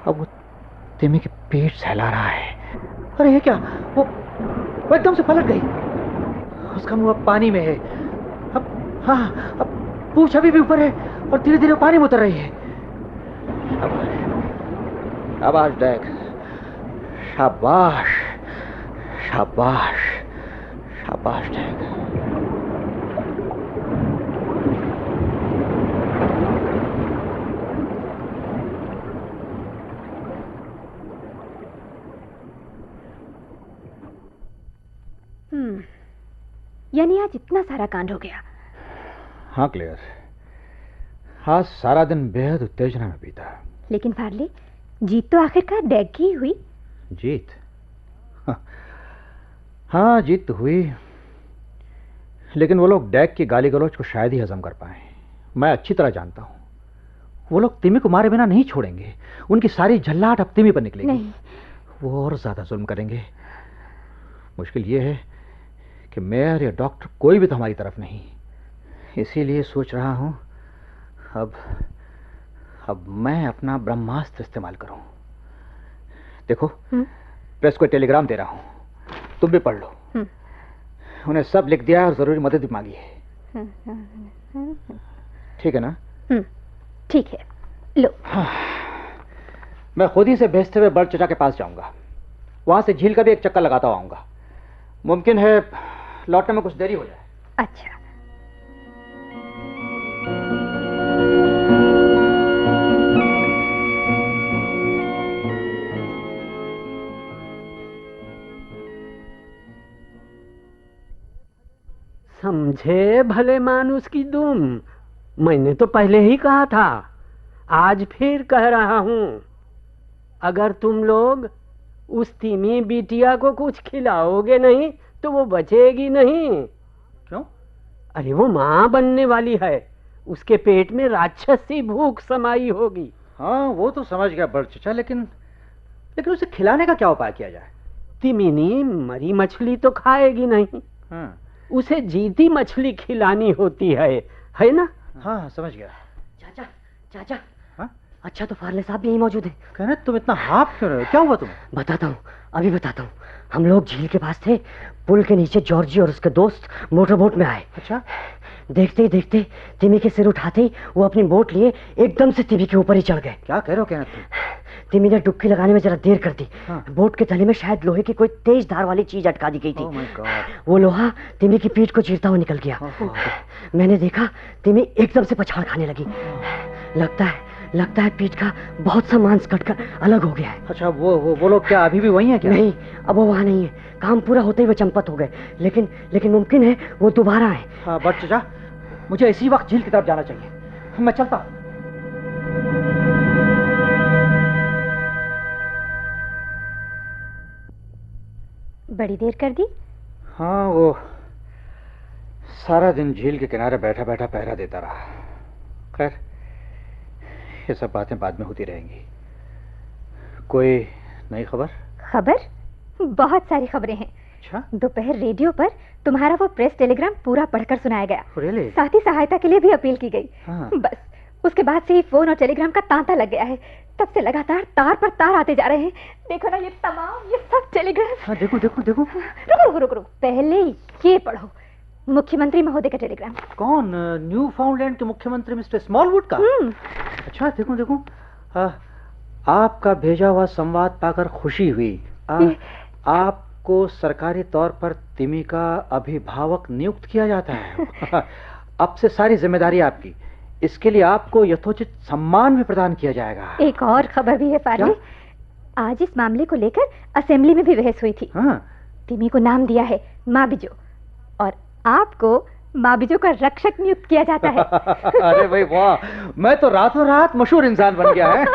अब वो तिमी के पेट सहला रहा है। अरे ये क्या? वो एकदम से पलट गई। उसका मुंह अब पानी में है। अब पूंछ अभी भी ऊपर है और धीरे धीरे पानी में उतर रही है। शाबाश डैग, शाबाश, शाबाश, शाबाश डैग। यानी आज इतना सारा कांड हो गया। हाँ क्लियर, आज सारा दिन बेहद उत्तेजना में बीता। लेकिन फार्ले, जीत तो आखिरकार डैग की ही हुई। जीत? हाँ, जीत तो हुई, लेकिन वो लोग डैग की गाली गलौज को शायद ही हजम कर पाए। मैं अच्छी तरह जानता हूं, वो लोग तिमी को मारे बिना नहीं छोड़ेंगे। उनकी सारी झल्लाहट अब तिमी पर निकलेगी। नहीं, वो और ज्यादा जुल्म करेंगे। मुश्किल ये है कि मेयर या डॉक्टर कोई भी तो हमारी तरफ नहीं। इसीलिए सोच रहा हूं अब मैं अपना ब्रह्मास्त्र इस्तेमाल करूं। देखो, प्रेस को टेलीग्राम दे रहा हूं, तुम भी पढ़ लो। उन्हें सब लिख दिया और जरूरी मदद भी मांगी है। ठीक है ना? ठीक है, लो। हाँ, मैं खुद ही से भेजते हुए बर्ड चचा के पास जाऊंगा। वहां से झील का भी एक चक्कर लगाता आऊंगा। मुमकिन है लौटने में कुछ देरी हो जाए। अच्छा। समझे भले मानुस की दुम, मैंने तो पहले ही कहा था, आज फिर कह रहा हूं, अगर तुम लोग उस तिमी बिटिया को कुछ खिलाओगे नहीं तो वो बचेगी नहीं। क्यों? अरे वो माँ बनने वाली है, उसके पेट में राक्षसी भूख समाई होगी। हाँ वो तो समझ गया बड़ चचा, लेकिन उसे खिलाने का क्या उपाय किया जाए? तिमिनी मरी मछली तो खाएगी नहीं। हाँ। उसे जीती मछली खिलानी होती है ना? हाँ समझ गया। चाचा चाचा। हाँ? अच्छा तो फार्ले साहब यही मौजूद हैं। कहने तुम इतना हाफ क्यों रहे हो? क्या हुआ तुम? बताता हूँ, अभी बताता हूँ। हम लोग झील के पास थे, पुल के नीचे जॉर्जी और उसके दोस्त मोटरबोट में आए। अच्छा। देखते ही देखते तिमी के सिर उठाते ही वो अपनी बोट लिए एकदम से तिमी के ऊपर ही चढ़ गए। क्या कह रहे हो कहना तुम? तिमी ने डुबकी लगाने में जरा देर कर दी। हाँ। बोट के तले में शायद लोहे की कोई तेज धार वाली चीज अटका दी गई थी। Oh my God। वो लोहा तिमी की पीठ को चीरता हुआ निकल गया। मैंने देखा तिमी एकदम से पछाड़ खाने लगी। लगता है पीठ का बहुत सा मांस कटकर अलग हो गया है। अच्छा वो लोग क्या अभी भी वही हैं क्या? नहीं, अब वो वहाँ नहीं है। काम पूरा होते ही वो चंपत हो गए, लेकिन मुमकिन है वो दोबारा आए। हाँ बट चचा, मुझे इसी वक्त झील की तरफ जाना चाहिए, मैं चलता हूँ। बड़ी देर कर दी? हाँ वो सारा दिन झील के किनारे बैठा बैठा पहरा देता रहा। खैर ये सब बातें बाद में होती रहेंगी। कोई नई खबर? खबर? बहुत सारी खबरें हैं। अच्छा? दोपहर रेडियो पर तुम्हारा वो प्रेस टेलीग्राम पूरा पढ़कर सुनाया गया। Really? साथ ही सहायता के लिए भी अपील की गई। हाँ। बस उसके बाद से ही फोन और टेलीग्राम का तांता लग गया है। तब से लगातार तार पर तार आते जा रहे हैं। देखो ना ये सब टेलीग्राम। हाँ देखो। रुको पहले ये पढ़ो, मुख्यमंत्री महोदय का टेलीग्राम। कौन? न्यू फाउंडलैंड के मुख्यमंत्री मिस्टर स्मॉलवुड का? अच्छा देखो। आपका भेजा हुआ संवाद पाकर खुशी हुई। आपको सरकारी तौर पर तिमी का अभिभावक नियुक्त किया जाता है। अब से सारी जिम्मेदारी आपकी। इसके लिए आपको यथोचित सम्मान भी प्रदान किया जाएगा। एक और खबर भी है फार्ले, आज इस मामले को लेकर असेंबली में भी बहस हुई थी। हाँ। तिमी को नाम दिया है माँ बिजो, और आपको माँ बिजो का रक्षक नियुक्त किया जाता है। अरे भाई वाह, मैं तो रातों रात मशहूर इंसान बन गया है।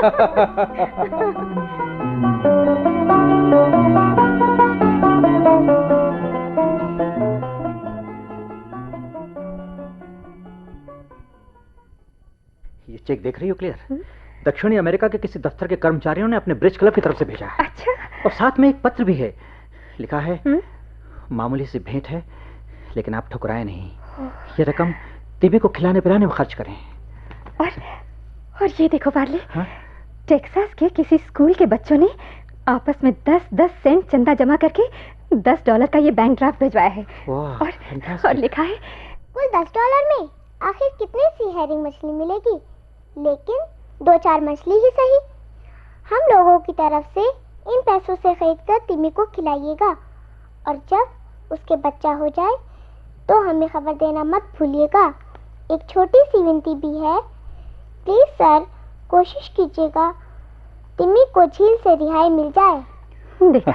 ये चेक देख रही हो क्लियर? दक्षिणी अमेरिका के किसी दफ्तर के कर्मचारियों ने अपने ब्रिज क्लब की तरफ से भेजा है। अच्छा। और साथ में एक पत्र भी है, लिखा है मामूली सी भेंट है लेकिन आप ठुकराए नहीं। ये रकम तिमी को खिलाने पिलाने में खर्च करें। और ये देखो पार्ले, टेक्सास के किसी स्कूल के बच्चों ने आपस में 10-10 सेंट चंदा जमा करके $10 का ये बैंक ड्राफ्ट भिजवाया है। और लिखा है कुल $10 में आखिर कितनी सी हेरिंग मछली मिलेगी, लेकिन 2-4 मछली ही सही। हम लोगों की तरफ से इन पैसों से खरीदकर तिमी को खिलाइएगा, और जब उसके बच्चा हो जाए तो हमें खबर देना मत भूलिएगा। एक छोटी सी विनती भी है, प्लीज सर कोशिश कीजिएगा तिमी को झील से रिहाई मिल जाए। देखा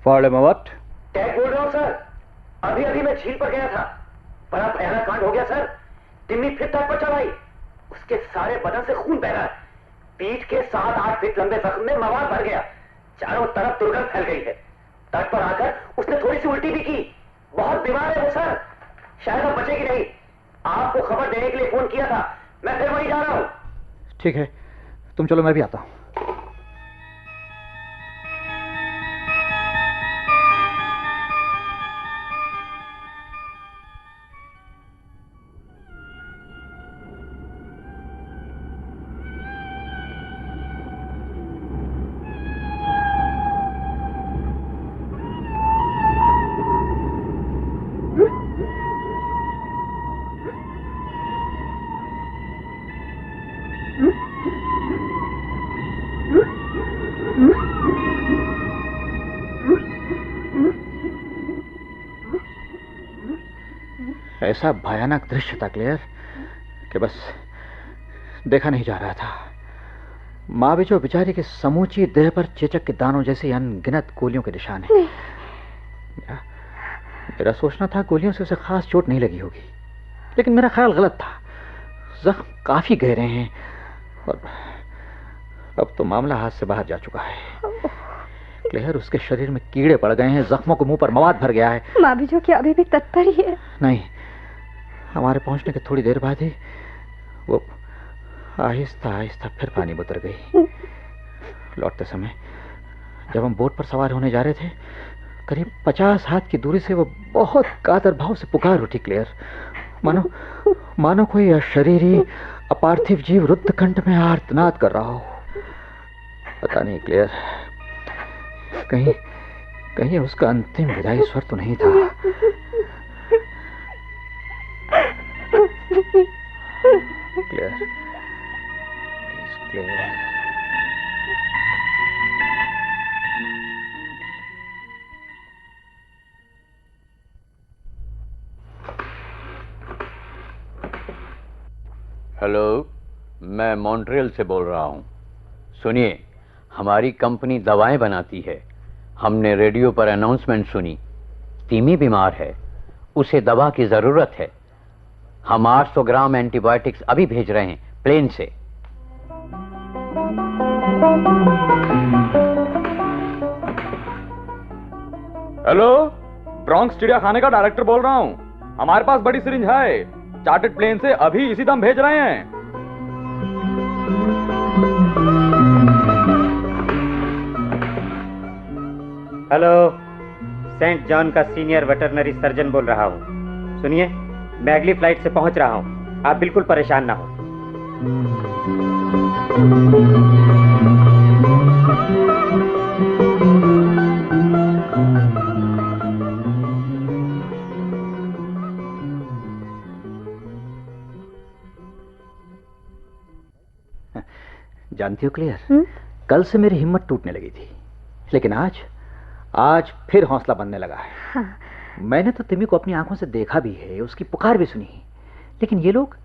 फार्ले मवट। क्या बोल रहे हो सर? अभी मैं झील पर गया था, बड़ा भयानक कांड हो गया सर। तिमी फिर तट पर चढ़ आई, उसके सारे बदन से खून बह रहा है। पीठ के 7-8 फीट लंबे जख्म में मवाद भर गया, चारों तरफ दुर्गंध फैल गई है। तट पर आकर उसने थोड़ी सी उल्टी भी की। बहुत बीमार है वो सर, शायद अब बचेगी नहीं। आपको खबर देने के लिए फोन किया था, मैं फिर वहीं जा रहा हूँ। ठीक है, तुम चलो, मैं भी आता हूँ। ऐसा भयानक दृश्य था क्लियर कि बस देखा नहीं जा रहा था। माँ बिजो बेचारी के समूची देह पर चेचक के दानों जैसे अनगिनत गोलियों के निशान हैं। मेरा सोचना था गोलियों से उसे खास चोट नहीं लगी होगी, लेकिन मेरा ख्याल गलत था। जख्म काफी गहरे हैं और अब तो मामला हाथ से बाहर जा चुका है। क्लेयर, उसके शरीर में कीड़े पड़ गए हैं, जख्मों के मुंह पर मवाद भर गया है। माँ बिजो क्या अभी भी तत्पर ही है? नहीं, हमारे पहुंचने के थोड़ी देर बाद ही वो आहिस्ता आहिस्ता फिर पानी में उतर गई। लौटते समय जब हम बोट पर सवार होने जा रहे थे, करीब 50 हाथ की दूरी से वो बहुत कातर भाव से पुकार उठी। क्लेयर, मानो कोई अशरीरी अपार्थिव जीव रुद्ध कंठ में आर्तनाद कर रहा हो। पता नहीं क्लेयर, कहीं उसका अंतिम विदाई स्वर तो नहीं था। Claire, Claire. हेलो, मैं मॉन्ट्रियल से बोल रहा हूँ। सुनिए, हमारी कंपनी दवाएं बनाती है। हमने रेडियो पर अनाउंसमेंट सुनी, तिमी बीमार है, उसे दवा की जरूरत है। हम 800 ग्राम एंटीबायोटिक्स अभी भेज रहे हैं प्लेन से। हेलो, ब्रॉन्क्स चिड़ियाखाने का डायरेक्टर बोल रहा हूँ। हमारे पास बड़ी सिरिंज है, चार्टर्ड प्लेन से अभी इसी दम भेज रहे हैं। हेलो, सेंट जॉन का सीनियर वेटरनरी सर्जन बोल रहा हूँ। सुनिए, मैं अगली फ्लाइट से पहुंच रहा हूँ, आप बिल्कुल परेशान ना हो। जानती हो क्लियर, कल से मेरी हिम्मत टूटने लगी थी, लेकिन आज फिर हौसला बनने लगा है। हाँ। मैंने तो तिमी को अपनी आंखों से देखा भी है, उसकी पुकार भी सुनी, लेकिन ये लोग,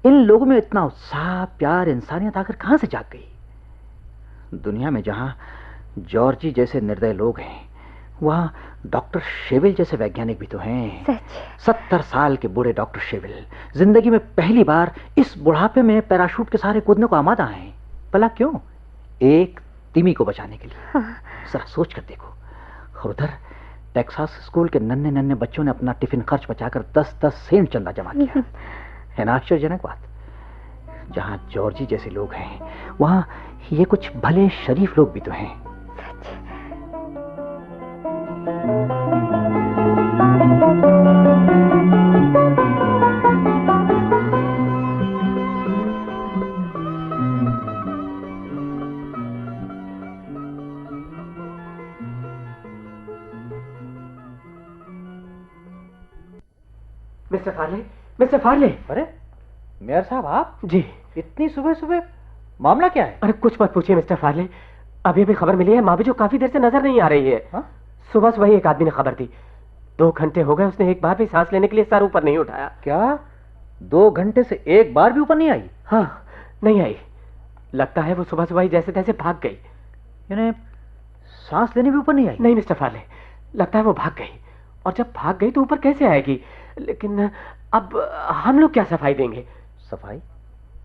इन लोगों में इतना उत्साह, प्यार, इंसानियत आखिर कहां से जाग गई? दुनिया में जहां जॉर्जी जैसे निर्दय लोग हैं, वहां डॉक्टर शेविल जैसे वैज्ञानिक भी तो हैं। 70 साल के बूढ़े डॉक्टर शेविल जिंदगी में पहली बार इस बुढ़ापे में पैराशूट के सहारे कूदने को आमादा हैं। भला क्यों? एक तिमी को बचाने के लिए। हाँ। जरा सोच कर देखो। और उधर टेक्सास स्कूल के नन्हे नन्हे बच्चों ने अपना टिफिन खर्च बचाकर 10-10 सेंट चंदा जमा किया। है ना आश्चर्यजनक बात? जहां जॉर्जी जैसे लोग हैं, वहां ये कुछ भले शरीफ लोग भी तो हैं। Mister Farley. अरे मेयर साहब, आप? जी। इतनी सुबह सुबह, मामला क्या है? अरे कुछ मत पूछिए मिस्टर फार्ले, अभी अभी खबर मिली है, माँ बिजो काफी देर से नजर नहीं आ रही है। सुबह सुबह एक आदमी ने खबर दी, 2 घंटे हो गए उसने एक बार भी सांस लेने के लिए सर ऊपर नहीं उठाया। क्या 2 घंटे से एक बार भी ऊपर नहीं आई? हाँ, नहीं आई। लगता है वो सुबह सुबह ही जैसे तैसे भाग गई। यानी सांस लेने भी ऊपर नहीं आई? नहीं मिस्टर फार्ले, लगता है वो भाग गई, और जब भाग गई तो ऊपर कैसे आएगी? लेकिन अब हम लोग क्या सफाई देंगे? सफाई?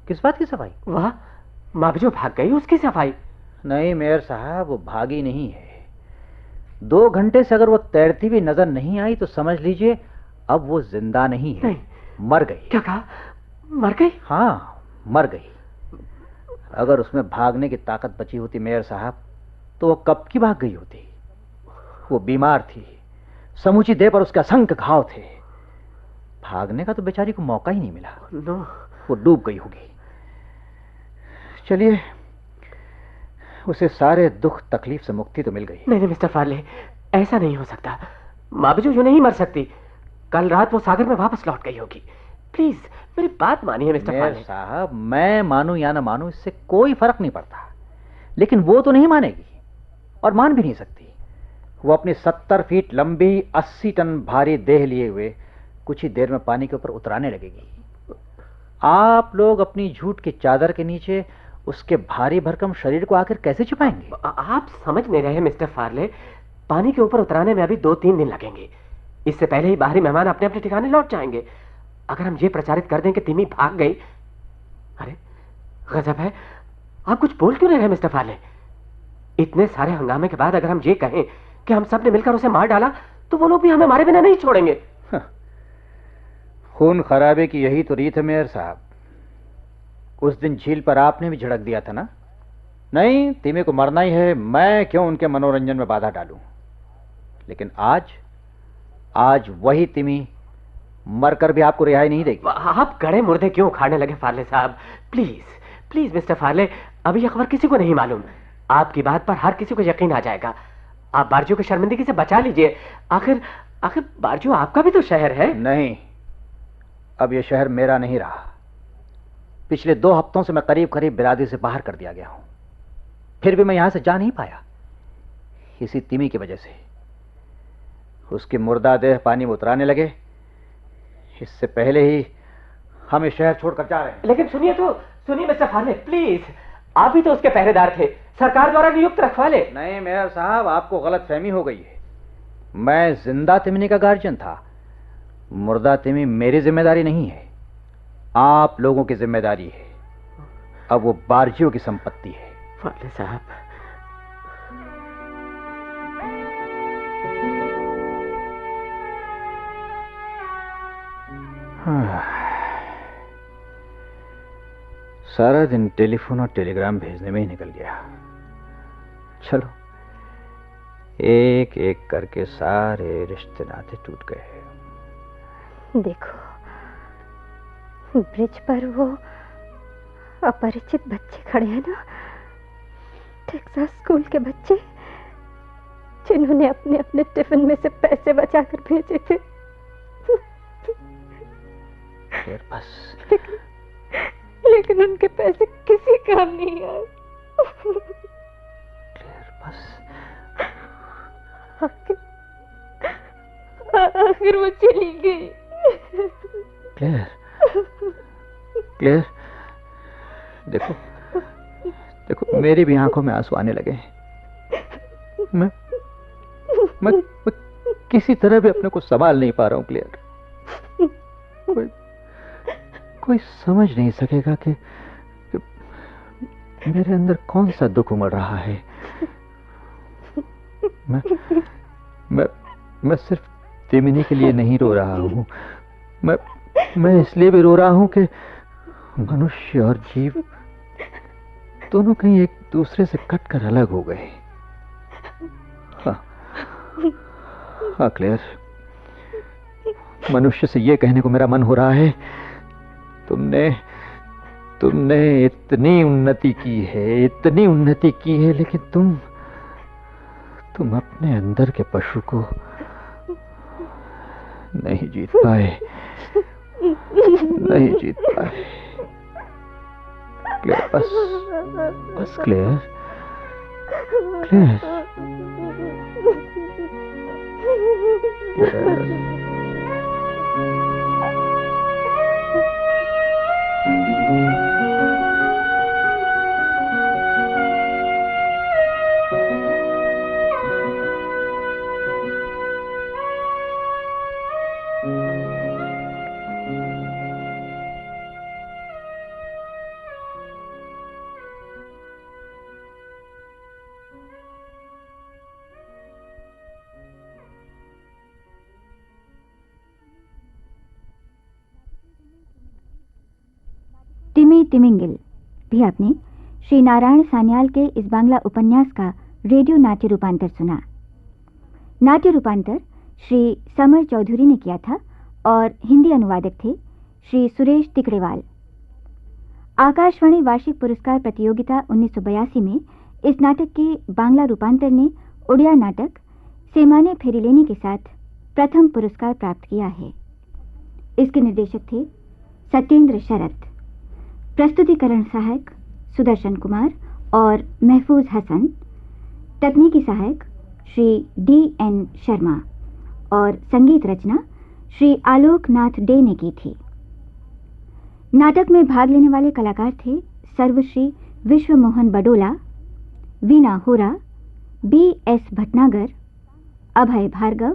किस बात की सफाई? वाह, माँ बिजो भाग गई, उसकी सफाई? नहीं मेयर साहब, वो भागी नहीं है। 2 घंटे से अगर वो तैरती भी नजर नहीं आई तो समझ लीजिए अब वो जिंदा नहीं है। नहीं। मर गई। क्या कहा? मर गई? हाँ, मर गई। अगर उसमें भागने की ताकत बची होती मेयर साहब, तो वो कब की भाग गई होती। वो बीमार थी, समूची देह पर उसके असंख्य घाव थे, भागने का तो बेचारी को मौका ही नहीं मिला। नो। वो डूब गई होगी। चलिए, उसे सारे दुख तकलीफ से मुक्ति तो मिल गई। नहीं मिस्टर फार्ले, ऐसा नहीं हो सकता। माँ बिजो जो नहीं मर सकती, कल रात वो सागर में वापस लौट गई होगी। प्लीज मेरी बात मानिए मिस्टर फार्ले। साहब, मैं मानूं या ना मानूं इससे कोई फर्क नहीं पड़ता, लेकिन वो तो नहीं मानेगी और मान भी नहीं सकती। वो अपनी 70 फीट लंबी 80 टन भारी देह लिए हुए कुछ ही देर में पानी के ऊपर उतराने लगेगी। आप लोग अपनी झूठ की चादर के नीचे उसके भारी भरकम शरीर को आखिर कैसे छुपाएंगे? आप समझ नहीं रहे मिस्टर फार्ले, पानी के ऊपर उतराने में अभी 2-3 दिन लगेंगे। इससे पहले ही बाहरी मेहमान अपने अपने ठिकाने लौट जाएंगे। अगर हम ये प्रचारित कर दें कि तिमी भाग गई, अरे गजब है, आप कुछ बोल क्यों नहीं रहे मिस्टर फार्ले? इतने सारे हंगामे के बाद अगर हम ये कहें कि हम सब ने मिलकर उसे मार डाला, तो वो लोग भी हमें मारे बिना नहीं छोड़ेंगे। खून खराबे की यही तो रीत है मेयर साहब। उस दिन झील पर आपने भी झड़क दिया था ना? नहीं, तिमी को मरना ही है, मैं क्यों उनके मनोरंजन में बाधा डालूं? लेकिन आज वही तिमी मरकर भी आपको रिहाई नहीं देगी। आप गड़े मुर्दे क्यों उखाड़ने लगे फार्ले साहब? प्लीज प्लीज मिस्टर फार्ले, अभी यह खबर किसी को नहीं मालूम। आपकी बात पर हर किसी को यकीन आ जाएगा। आप बारजू की शर्मिंदगी से बचा लीजिए। आखिर बारजू आपका भी तो शहर है। नहीं, अब यह शहर मेरा नहीं रहा। पिछले 2 हफ्तों से मैं करीब करीब बिरादरी से बाहर कर दिया गया हूं, फिर भी मैं यहां से जा नहीं पाया, इसी तिमी की वजह से। उसके मुर्दा देह पानी में उतराने लगे, इससे पहले ही हम इस शहर छोड़कर जा रहे हैं। लेकिन सुनिए मिस्टर फार्ले, प्लीज, आप ही तो उसके पहरेदार थे, सरकार द्वारा नियुक्त रखवाले। नहीं मेयर साहब, आपको गलत फहमी हो गई है। मैं जिंदा तिमनी का गार्जियन था। मुर्दा तिमी मेरी जिम्मेदारी नहीं है, आप लोगों की जिम्मेदारी है। अब वो बारजियों की संपत्ति है। फार्ले साहब, सारा दिन टेलीफोन और टेलीग्राम भेजने में ही निकल गया। चलो, एक एक करके सारे रिश्ते नाते टूट गए। देखो, ब्रिज पर वो अपरिचित बच्चे खड़े हैं ना, टेक्सास स्कूल के बच्चे, जिन्होंने अपने अपने टिफिन में से पैसे बचाकर भेजे थे। बस, लेकिन उनके पैसे किसी काम नहीं आए। बस, आखिर वो चली गई। क्लेयर, देखो मेरी भी आंखों में आंसू आने लगे हैं। मैं किसी तरह भी अपने को संभाल नहीं पा रहा हूं क्लियर। कोई समझ नहीं सकेगा कि मेरे अंदर कौन सा दुख उमड़ रहा है। मैं सिर्फ तिमिनी के लिए नहीं रो रहा हूं, मैं इसलिए भी रो रहा हूं कि मनुष्य और जीव दोनों कहीं एक दूसरे से कटकर अलग हो गए। हाँ क्लेयर, मनुष्य से ये कहने को मेरा मन हो रहा है, तुमने इतनी उन्नति की है, लेकिन तुम अपने अंदर के पशु को नहीं जीत पाए। क्लेयर, बस क्लेयर। तिमी तिमिंगिल भी आपने श्री नारायण सान्याल के इस बांग्ला उपन्यास का रेडियो नाट्य रूपांतर सुना। नाट्य रूपांतर श्री समर चौधरी ने किया था और हिंदी अनुवादक थे श्री सुरेश तिकड़ेवाल। आकाशवाणी वार्षिक पुरस्कार प्रतियोगिता 1982 में इस नाटक के बांग्ला रूपांतर ने उड़िया नाटक सेमाने फेरिलेनी के साथ प्रथम पुरस्कार प्राप्त किया है। इसके निर्देशक थे सत्येंद्र शरत, प्रस्तुतिकरण सहायक सुदर्शन कुमार और महफूज हसन, तकनीकी सहायक श्री D.N. शर्मा और संगीत रचना श्री आलोक नाथ डे ने की थी। नाटक में भाग लेने वाले कलाकार थे सर्वश्री विश्व मोहन बडोला, वीना होरा, B.S. भटनागर, अभय भार्गव,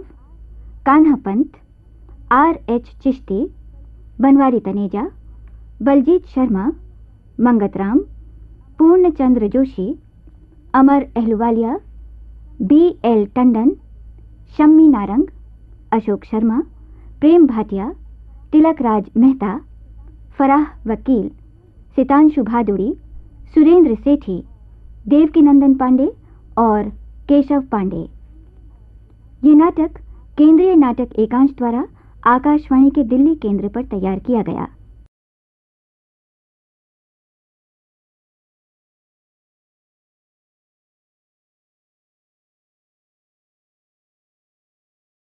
कान्हा पंत, R.H. चिश्ती, बनवारी तनेजा, बलजीत शर्मा, मंगतराम, पूर्णचंद्र जोशी, अमर अहलुवालिया, B.L. टंडन, शम्मी नारंग, अशोक शर्मा, प्रेम भाटिया, तिलक राज मेहता, फराह वकील, सितांशु भादुड़ी, सुरेंद्र सेठी, देवकीनंदन पांडे और केशव पांडे। ये नाटक केंद्रीय नाटक एकांश द्वारा आकाशवाणी के दिल्ली केंद्र पर तैयार किया गया।